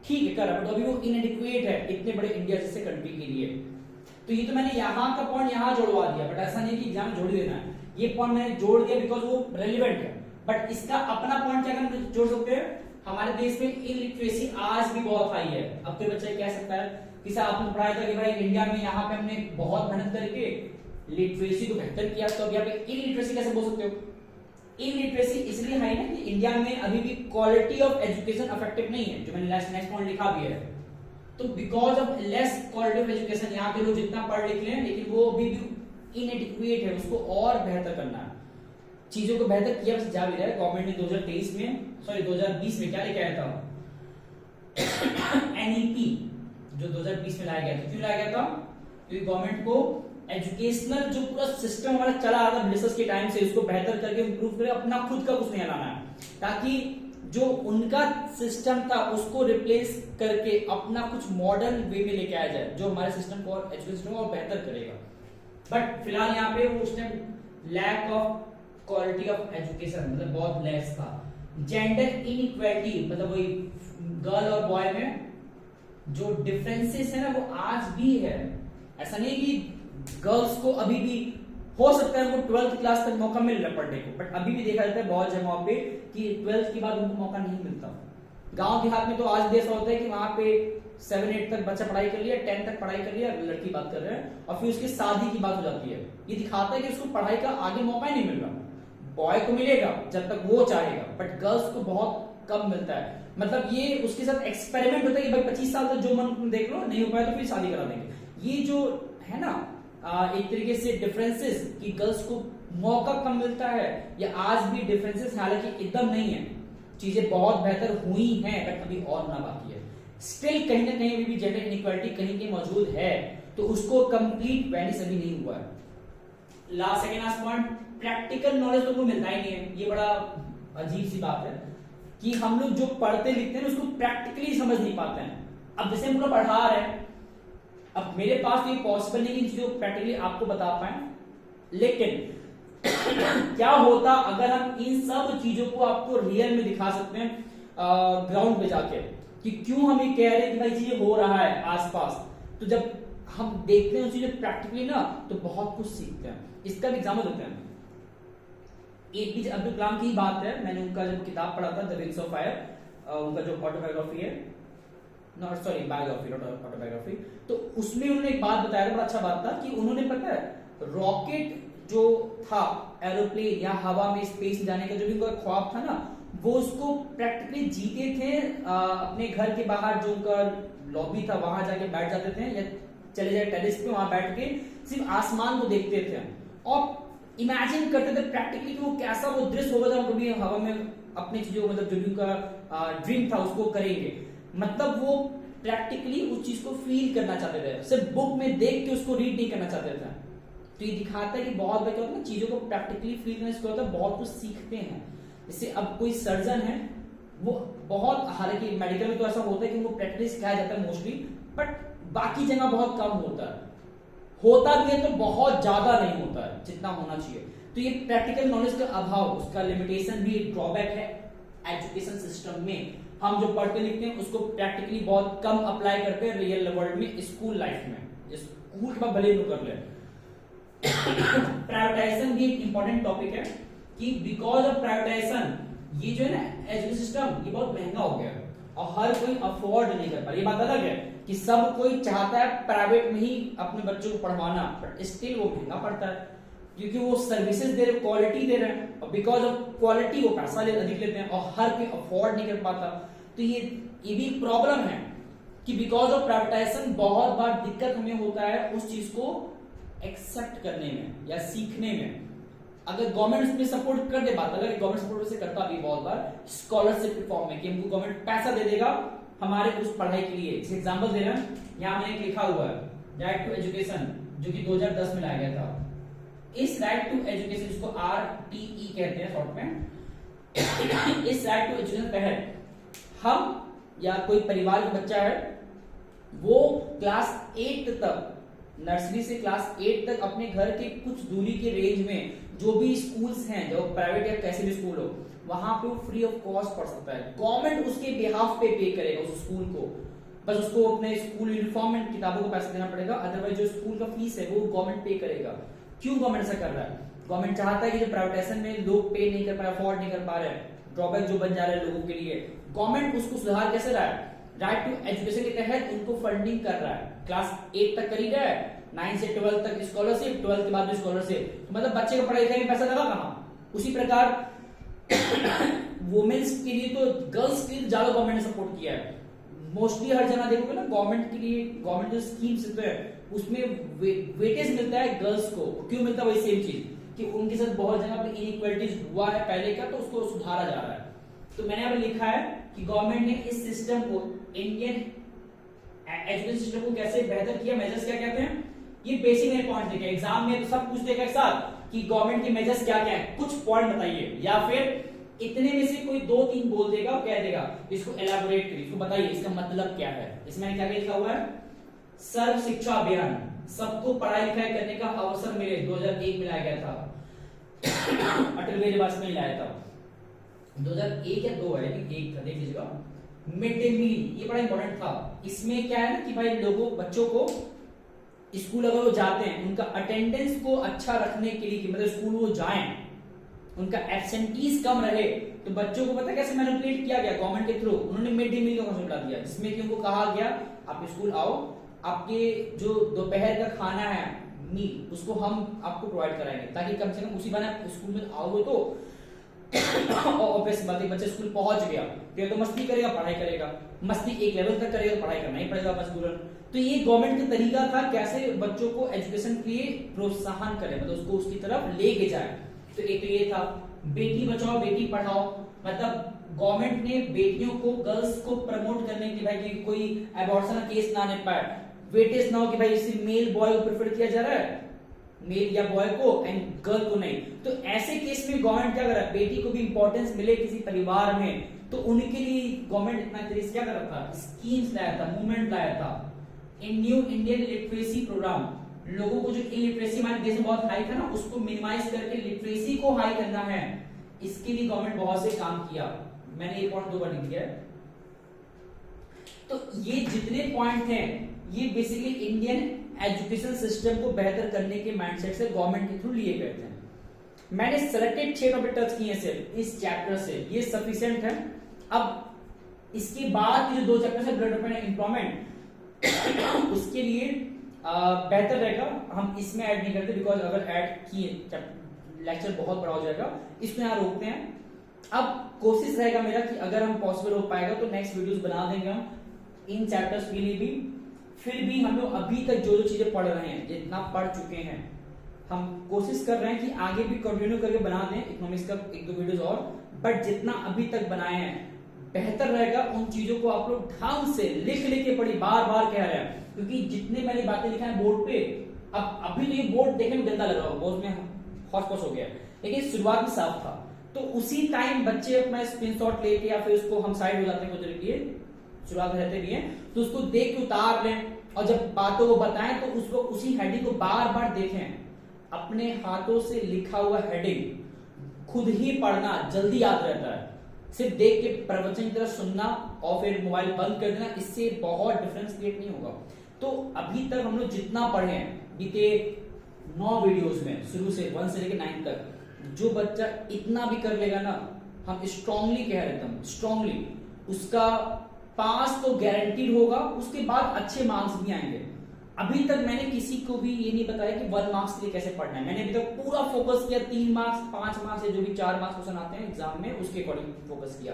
ठीक है कर रहा है, बट अभी वो इनएडिक्वेट है इतने बड़े इंडिया जैसे कंट्री के लिए। तो ये तो मैंने यहाँ का पॉइंट यहाँ जोड़वा दिया, बट ऐसा नहीं कि एग्जाम जोड़ देना है। ये पॉइंट मैंने जोड़ दिया बिकॉज वो रेलिवेंट है, बट इसका अपना पॉइंट क्या हम जोड़ सकते हैं। हमारे देश में इलिटरेसी आज भी बहुत हाई है। अब तो बच्चा कह सकता है कि सर आपने पढ़ाया था कि भाई इंडिया में यहाँ पे हमने बहुत मेहनत करके लिटरेसी को बेहतर किया, तो अब यहाँ पे इलिटरेसी कैसे बोल सकते हो। इलिटरेसी इसलिए हाई है कि इंडिया में अभी भी क्वालिटी ऑफ एजुकेशन अफेक्टिव नहीं है, जो मैंने नेक्स्ट पॉइंट लिखा भी है। तो because of less quality of education यहाँ के लोग जितना पढ़ लिख लें लेकिन वो अभी भी इनएडिक्वेट है, उसको और बेहतर करना है। चीजों को बेहतर किया बस जा भी रहा है। गवर्नमेंट ने 2023 में सॉरी 2020 में क्या लेके आया था एनईपी जो 2020 में लाया गया था। क्यों लाया गया था? क्योंकि गवर्नमेंट को एजुकेशनल जो पूरा सिस्टम हमारा चला आ रहा था ब्रिटिशर्स के टाइम से उसको बेहतर करके इंप्रूव करे, अपना खुद का कुछ नहीं लाना है, ताकि जो उनका सिस्टम था उसको रिप्लेस करके अपना कुछ मॉडर्न वे में लेके आया जाए जो हमारे सिस्टम को और एजुकेशन सिस्टम को और बेहतर करेगा। बट फिलहाल यहाँ पे वो उस time lack of quality of education मतलब बहुत लेस था। जेंडर इनइक्वालिटी मतलब वही गर्ल और बॉय में जो डिफरेंसेस है ना वो आज भी है। ऐसा नहीं कि गर्ल्स को अभी भी हो सकता है उनको 12th क्लास तक मौका मिल रहा है पढ़ने को, बट अभी भी देखा जाता है बहुत जगहों पे कि 12th के बाद उनको मौका नहीं मिलता। गांव देहात में तो आज भी ऐसा होता है कि वहां पे 7-8 तक बच्चा पढ़ाई कर लिया, 10 तक पढ़ाई कर लिया, लड़की बात कर रहे हैं, और फिर उसकी शादी की बात हो जाती है। ये दिखाता है कि उसको पढ़ाई का आगे मौका ही नहीं मिल रहा। बॉय को मिलेगा जब तक वो चाहेगा, बट गर्ल्स को बहुत कम मिलता है। मतलब ये उसके साथ एक्सपेरिमेंट होता है कि भाई 25 साल तक जो मन देख लो, नहीं हो पाया तो फिर शादी करा देंगे। ये जो है ना एक तरीके से डिफरेंसेस कि गर्ल्स को मौका कम मिलता है, या आज भी डिफरेंसेस हालांकि एकदम नहीं है, चीजें बहुत बेहतर हुई हैं बट अभी और ना बाकी है। स्टिल कहीं ना कहीं अभी भी जेंडर इनइक्वालिटी कहीं कहीं मौजूद है, तो उसको कंप्लीट वैनिश अभी नहीं हुआ है। Last second last point, practical knowledge तो मिलता ही नहीं है। ये बड़ा अजीब सी बात है कि हम लोग जो पढ़ते लिखते हैं उसको प्रैक्टिकली समझ नहीं पाते हैं। अब जैसे हम लोग पढ़ा रहे हैं, अब मेरे पास तो ये पॉसिबल नहीं कि इन चीजों को प्रैक्टिकली आपको बता पाए, लेकिन क्या होता अगर हम इन सब चीजों को आपको रियल में दिखा सकते हैं ग्राउंड पे जाके, कि क्यों हम ये कह रहे हैं कि भाई चीजें हो रहा है आसपास। तो जब हम देखते हैं उन चीजें प्रैक्टिकली ना तो बहुत कुछ सीखते हैं। इसका भी एग्जाम्पल देते हैं। एपीजे अब्दुल कलाम की बात है, मैंने उनका जब किताब पढ़ा था द विंग्स ऑफ फायर, उनका जो ऑटोबायोग्राफी है, not sorry biography not autobiography, तो उसमें उन्होंने एक बात बताया था, बड़ा अच्छा बात था कि उन्होंने पता है रॉकेट जो था एरोप्लेन या हवा में स्पेस जाने का जो भी उनका ख्वाब था ना, वो उसको प्रैक्टिकली जीते थे। अपने घर के बाहर जो उनका लॉबी था वहां जाके बैठ जाते थे, या चले जाए टेरेस पे, वहां बैठ के सिर्फ आसमान को देखते थे और इमेजिन करते थे प्रैक्टिकली कि वो कैसा वो दृश्य होगा जब कभी हवा में अपनी चीजों मतलब जो भी उनका ड्रीम था उसको करेंगे। मतलब वो प्रैक्टिकली उस चीज को फील करना चाहते थे, सिर्फ बुक में देख के उसको रीड नहीं करना चाहते थे। तो ये दिखाता है कि बहुत बार क्या होता है चीजों को प्रैक्टिकली फील करने से होता है बहुत कुछ सीखते हैं। जैसे अब कोई सर्जन है, वो बहुत, हालांकि मेडिकल में तो ऐसा होता है कि वो प्रैक्टिस सिखाया जाता है मोस्टली, बट बाकी जगह बहुत कम होता है। होता भी है तो बहुत ज्यादा नहीं होता है जितना होना चाहिए। तो ये प्रैक्टिकल नॉलेज का अभाव, उसका लिमिटेशन भी एक ड्रॉबैक है एजुकेशन सिस्टम में। हम जो पढ़ते लिखते हैं उसको प्रैक्टिकली बहुत कम अप्लाई करते हैं रियल वर्ल्ड में, स्कूल लाइफ में। स्कूल के बाद भले ही कर ले। प्राइवेटाइजेशन भी एक इंपॉर्टेंट टॉपिक है कि बिकॉज ऑफ प्राइवेटाइजेशन ये जो है ना एजुकेशन सिस्टम ये बहुत महंगा हो गया और हर कोई अफोर्ड नहीं कर पा रहा। ये बात अलग है कि सब कोई चाहता है प्राइवेट में ही अपने बच्चों को पढ़वाना, बट स्टिल वो महंगा पड़ता है क्योंकि वो सर्विसेज दे रहे, क्वालिटी दे रहे हैं, और बिकॉज ऑफ क्वालिटी वो पैसा अधिक लेते हैं और हर कोई अफोर्ड नहीं कर पाता। तो ये भी प्रॉब्लम है कि बिकॉज ऑफ प्राइवेटाइजेशन बहुत बार दिक्कत हमें होता है उस चीज को एक्सेप्ट करने में या सीखने में। अगर गवर्नमेंट उसमें सपोर्ट कर दे बात, अगर गवर्नमेंट सपोर्ट से करता भी बहुत बार स्कॉलरशिप के फॉर्म में कि हमको गवर्नमेंट पैसा दे देगा हमारे उस पढ़ाई के लिए। एग्जांपल दे रहे हैं, यहाँ मैंने लिखा हुआ है राइट टू एजुकेशन, जो कि 2010 में लाया गया था। इस राइट टू एजुकेशन, जिसको RTE कहते हैं शॉर्ट में, इस राइट टू एजुकेशन तहत हम या कोई परिवार का बच्चा है वो क्लास 8 तक, नर्सरी से क्लास 8 तक अपने घर के कुछ दूरी के रेंज में जो भी स्कूल्स हैं, जो प्राइवेट या कैसे भी स्कूल हो, वहां पे वो फ्री ऑफ कॉस्ट पढ़ सकता है। गवर्नमेंट उसके बिहाफ पे करेगा उस स्कूल को, बस उसको अपने स्कूल यूनिफॉर्म एंड किताबों का पैसा देना पड़ेगा, अदरवाइज जो स्कूल का फीस है वो गवर्नमेंट पे करेगा। क्यों गवर्नमेंट ऐसा कर रहा है? गवर्नमेंट चाहता है कि जो प्राइवेटाइजेशन में लोग पे नहीं कर पा रहे, अफोर्ड नहीं कर पा रहे, ड्रॉबैक जो बन जा रहे हैं लोगों के लिए, गवर्नमेंट उसको सुधार कैसे रहा है? राइट टू एजुकेशन के तहत उनको फंडिंग कर रहा है। क्लास 8 तक कर ही रहा है, 9 से 12 तक स्कॉलरशिप, 12 के बाद भी स्कॉलरशिप, तो मतलब बच्चे का पढ़ाई लिखाई में पैसा लगा कहां? उसी प्रकार वुमेन्स के लिए तो, गर्ल्स के लिए ज्यादा गवर्नमेंट ने सपोर्ट किया है। मोस्टली हर जगह देखोगे ना गवर्नमेंट के लिए, गवर्नमेंट जो स्कीम्स होते हैं उसमें वेटेज मिलता है गर्ल्स को। क्यों मिलता है? वही सेम चीज कि उनके साथ बहुत जगह पे इनइक्वालिटीज हुआ है पहले का, तो उसको सुधारा जा रहा है। तो मैंने यहाँ पे लिखा है कि गवर्नमेंट ने इस सिस्टम को, इंडियन एजुकेशन सिस्टम को कैसे बेहतर किया, मेजर्स क्या कहते हैं, ये बेसिक मैंने पॉइंट लिखे। एग्जाम में तो सब पूछ देगा एक साथ कि गवर्नमेंट के मेजर्स क्या क्या है, कुछ पॉइंट बताइए, या फिर इतने में से कोई 2-3 बोल देगा और कह देगा इसको एलाबोरेट करिए, इसको बताइए इसका मतलब क्या है। इसमें क्या लिखा हुआ है? सर्व शिक्षा अभियान, सबको पढ़ाई लिखाई करने का अवसर मिले, 2001 में लाया गया था, अटल बिहारी वाजपेयी लाया था। 2001 या 2 है, 1 था, देख लीजिएगा। मिड डे मील, ये बड़ा इंपॉर्टेंट था। इसमें क्या है ना कि भाई लोगों, बच्चों को स्कूल अगर वो जाते हैं, उनका अटेंडेंस को अच्छा रखने के लिए, मतलब स्कूल वो जाएं, उनका एब्सेंटीज कम रहे, तो बच्चों को पता कैसे मैनिपुलेट किया गया गवर्नमेंट के थ्रू, उन्होंने मिड डे मील का कॉन्सेप्ट ला दिया, जिसमें कि उनको कहा गया आप स्कूल आओ, आपके जो दोपहर का खाना है मील, उसको हम आपको प्रोवाइड कराएंगे, ताकि कम से कम उसी बार स्कूल में आओगे तो ऑब्वियस बात है, बच्चे स्कूल पहुंच गया तो मस्ती करेगा, पढ़ाई करेगा, मस्ती एक लेवल तक करेगा तो पढ़ाई करना ही पड़ेगा मजबूरन। तो ये गवर्नमेंट का तरीका था कैसे बच्चों को एजुकेशन के लिए प्रोत्साहन करे, मतलब उसको उसकी तरफ लेके जाए। तो एक तो ये था बेटी बचाओ बेटी पढ़ाओ, मतलब गवर्नमेंट ने बेटियों को, गर्ल्स को प्रमोट करने की, भाई कि कोई एबॉर्शन केस ना आने पाए, वेटेज ना हो कि भाई इसे मेल बॉय को प्रेफर किया जा रहा है, मेल या बॉय को एंड गर्ल को नहीं। तो ऐसे केस में गवर्नमेंट क्या कर रहा है, बेटी को भी इंपॉर्टेंस मिले किसी परिवार में, तो उनके लिए गवर्नमेंट इतना तरीके क्या कर रहा था, स्कीम्स लाया था, मूवमेंट लाया था। न्यू इंडियन लिटरेसी प्रोग्राम, लोगों को जो इलिटरेसी हमारे देश में बहुत हाई था ना, उसको मिनिमाइज करके लिटरेसी को हाई करना है, इसके लिए गवर्नमेंट बहुत से काम किया। मैंने ये पॉइंट 2 बार लिख दिया है। तो ये जितने पॉइंट हैं ये बेसिकली इंडियन एजुकेशन सिस्टम को बेहतर करने के माइंडसेट से गवर्नमेंट के थ्रू लिए गए थे। मैंने सेलेक्टेड 6 टॉपिक टच किए सिर्फ इस चैप्टर से, ये सफिशिएंट है। अब इसके बाद जो 2 चैप्टर है डेवलपमेंट एंड एम्प्लॉयमेंट, उसके लिए बेहतर रहेगा हम इसमें ऐड नहीं करते, बिकॉज अगर ऐड किए लेक्चर बहुत बड़ा हो जाएगा, इसको यहाँ रोकते हैं। अब कोशिश रहेगा मेरा कि अगर हम पॉसिबल हो पाएगा तो नेक्स्ट वीडियोस बना देंगे हम इन चैप्टर्स के लिए भी। फिर भी हम लोग अभी तक जो जो चीजें पढ़ रहे हैं, जितना पढ़ चुके हैं, हम कोशिश कर रहे हैं कि आगे भी कंटिन्यू करके बना दें इकोनॉमिक्स का 1-2 वीडियोस और, बट जितना अभी तक बनाए हैं बेहतर रहेगा। उन चीजों को आप लोग ढंग से लिख लिख के पढ़ी, बार बार कह रहे हैं, क्योंकि जितने मैंने बातें लिखा है बोर्ड पे, अब अभी तो ये बोर्ड देखने में गंदा लग रहा होगा, बोर्ड में हौस-पौस हो गया, लेकिन शुरुआत में साफ था। तो उसी टाइम बच्चे अपना स्क्रीनशॉट लेके या फिर उसको हम साइड हो जाते हैं, कुछ लिए शुरुआत रहते भी हैं, तो उसको देख के उतार लें, और जब बातों को बताएं तो उसको उसी हेडिंग को बार बार देखें। अपने हाथों से लिखा हुआ हेडिंग खुद ही पढ़ना जल्दी याद रहता है, सिर्फ देख के प्रवचन की तरह सुनना और फिर मोबाइल बंद कर देना, इससे बहुत डिफरेंस क्रिएट नहीं होगा। तो अभी तक हम लोग जितना पढ़े हैं बीते 9 वीडियोस में, शुरू से 1 से लेकर 9 तक, जो बच्चा इतना भी कर लेगा ना, हम स्ट्रांगली कह रहे हैं, स्ट्रांगली उसका पास तो गारंटीड होगा, उसके बाद अच्छे मार्क्स भी आएंगे। अभी तक मैंने किसी को भी ये नहीं बताया कि 1 मार्क्स के लिए कैसे पढ़ना है, मैंने अभी तक पूरा फोकस किया 3 मार्क्स 5 मार्क्स या जो भी 4 मार्क्स क्वेश्चन आते हैं एग्जाम में, उसके अकॉर्डिंग फोकस किया।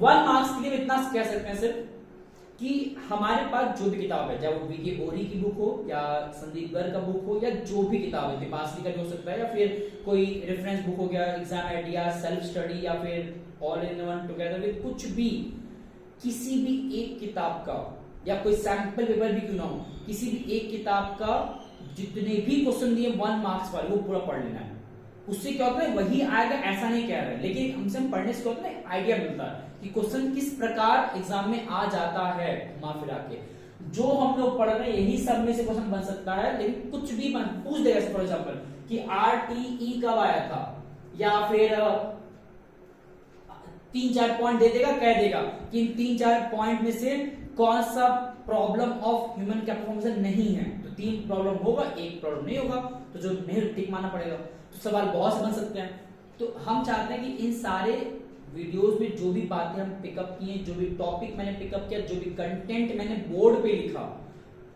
1 मार्क्स के लिए इतना कह सकते हैं सिर्फ कि हमारे पास जो भी किताब है, चाहे वो वीके ओरी की बुक हो या संदीप गर्ग का बुक हो या जो भी किताब है, दीपासरी का भी हो सकता है, या फिर कोई रेफरेंस बुक हो गया, एग्जाम आइडिया, सेल्फ स्टडी, या फिर all in one together with, कुछ भी, किसी भी एक किताब का या कोई सैंपल पेपर भी क्यों ना हो, किसी भी एक किताब का जितने भी क्वेश्चन दिए 1 मार्क्स वाले वो पूरा पढ़ लेना है। उससे क्या होता है, वही आएगा ऐसा नहीं कह रहा है, लेकिन हमसे हम पढ़ने से क्या होता है, आइडिया मिलता है कि क्वेश्चन किस प्रकार एग्जाम में आ जाता है घुमा फिरा के। जो हम लोग पढ़ रहे हैं यही सब में से क्वेश्चन बन सकता है, लेकिन कुछ भी पूछ देगा, फॉर एग्जाम्पल कि RTE कब आया था, या फिर 3-4 पॉइंट दे देगा, कह देगा कि इन 3-4 पॉइंट में से कौन सा problem of human capital formation नहीं है, तो 3 प्रॉब्लम होगा, 1 प्रॉब्लम नहीं होगा, तो जो नहीं टिक मानना पड़ेगा। तो सवाल बहुत से बन सकते हैं। तो हम चाहते हैं कि इन सारे वीडियोस में जो भी बातें हम पिकअप किए, जो भी टॉपिक मैंने पिकअप किया, जो भी कंटेंट मैंने बोर्ड पे लिखा,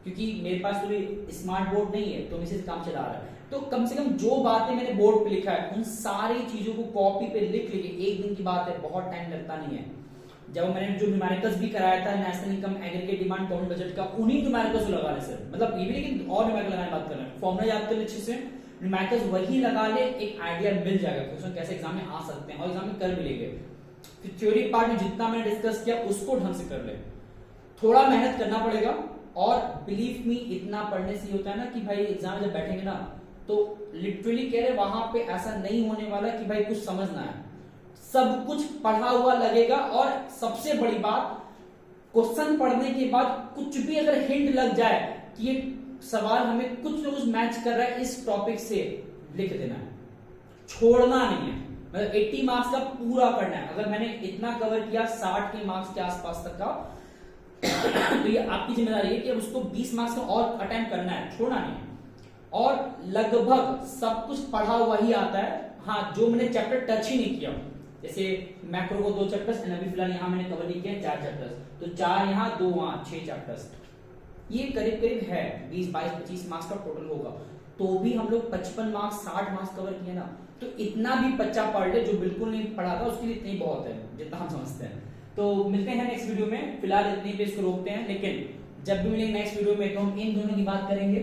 क्योंकि मेरे पास तो स्मार्ट बोर्ड नहीं है तो मैं इसी से काम चला रहा है, तो कम से कम जो बातें मैंने बोर्ड पे लिखा है उन सारी चीजों को कॉपी पे लिख लेके, एक दिन की बात है, बहुत टाइम लगता नहीं है। जब मैंने जो न्यूमेरिकल्स भी कराया था, national income aggregate demand government budget का, उन्हीं न्यूमेरिकल्स को लगा ले सर, मतलब ये भी, लेकिन और न्यूमेरिकल लगाने बात कर रहे हैं, फॉर्मूला याद कर ले अच्छे से, न्यूमेरिकल्स वही लगा ले, एक आइडिया मिल जाएगा क्वेश्चन कैसे एग्जाम में आ सकते हैं, और एग्जाम में कर भी लेंगे। फिर थ्योरी पार्ट में जितना मैंने डिस्कस किया उसको ढंग से कर ले, थोड़ा मेहनत करना पड़ेगा, और बिलीव मी इतना पढ़ने से होता है ना कि भाई एग्जाम में जब बैठेंगे ना तो लिटरली कह रहे वहां पे ऐसा नहीं होने वाला कि भाई कुछ समझना है, सब कुछ पढ़ा हुआ लगेगा। और सबसे बड़ी बात, क्वेश्चन पढ़ने के बाद कुछ भी अगर हिंट लग जाए कि ये सवाल हमें कुछ ना कुछ मैच कर रहा है इस टॉपिक से, लिख देना है, छोड़ना नहीं है। मतलब 80 मार्क्स का पूरा करना है। अगर मैंने इतना कवर किया 60 के मार्क्स के आसपास तक का तो ये आपकी जिम्मेदारी है कि अब उसको 20 मार्क्स का और अटेम्प्ट करना है, छोड़ना नहीं है। और लगभग सब कुछ पढ़ा हुआ ही आता है। हाँ, जो मैंने चैप्टर टच ही नहीं किया, जैसे मैक्रो को 2 चैप्टर्स, अभी फिलहाल यहाँ मैंने कवर नहीं किया 4 चैप्टर्स, तो 4 यहाँ 2 वहां 6 चैप्टर्स, ये करीब करीब है 20, 22, 25 मार्क्स का टोटल होगा। तो भी हम लोग 55 मार्क्स 60 मार्क्स कवर किए ना, तो इतना भी बच्चा पढ़ ले जो बिल्कुल नहीं पढ़ा था उसके लिए इतना ही बहुत है, जितना हम समझते हैं। तो मिलते हैं नेक्स्ट वीडियो में, फिलहाल इतनी पे इसको रोकते हैं, लेकिन जब भी मिलेंगे नेक्स्ट वीडियो में तो हम इन दोनों की बात करेंगे।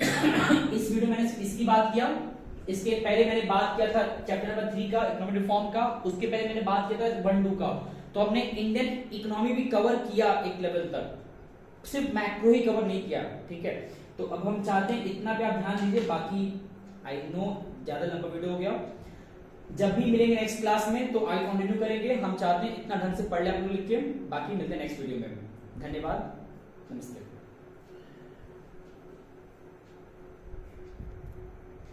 इस वीडियो में मैंने इसकी बात किया, इसके पहले मैंने बात किया था चैप्टर नंबर 3 का इकोनॉमिक रिफॉर्म का, उसके पहले मैंने बात किया था 1-2 का। तो हमने इंडियन इकोनॉमी भी कवर किया एक लेवल तक, सिर्फ मैक्रो ही कवर नहीं किया, ठीक है। तो अब हम चाहते हैं इतना भी आप ध्यान दीजिए, बाकी आई नो ज्यादा लंबा वीडियो हो गया। जब भी मिलेंगे नेक्स्ट क्लास में तो आगे कंटिन्यू करेंगे। हम चाहते हैं इतना ढंग से पढ़ ले आप लोग लिख के, बाकी मिलते हैं नेक्स्ट वीडियो में। धन्यवाद, नमस्ते।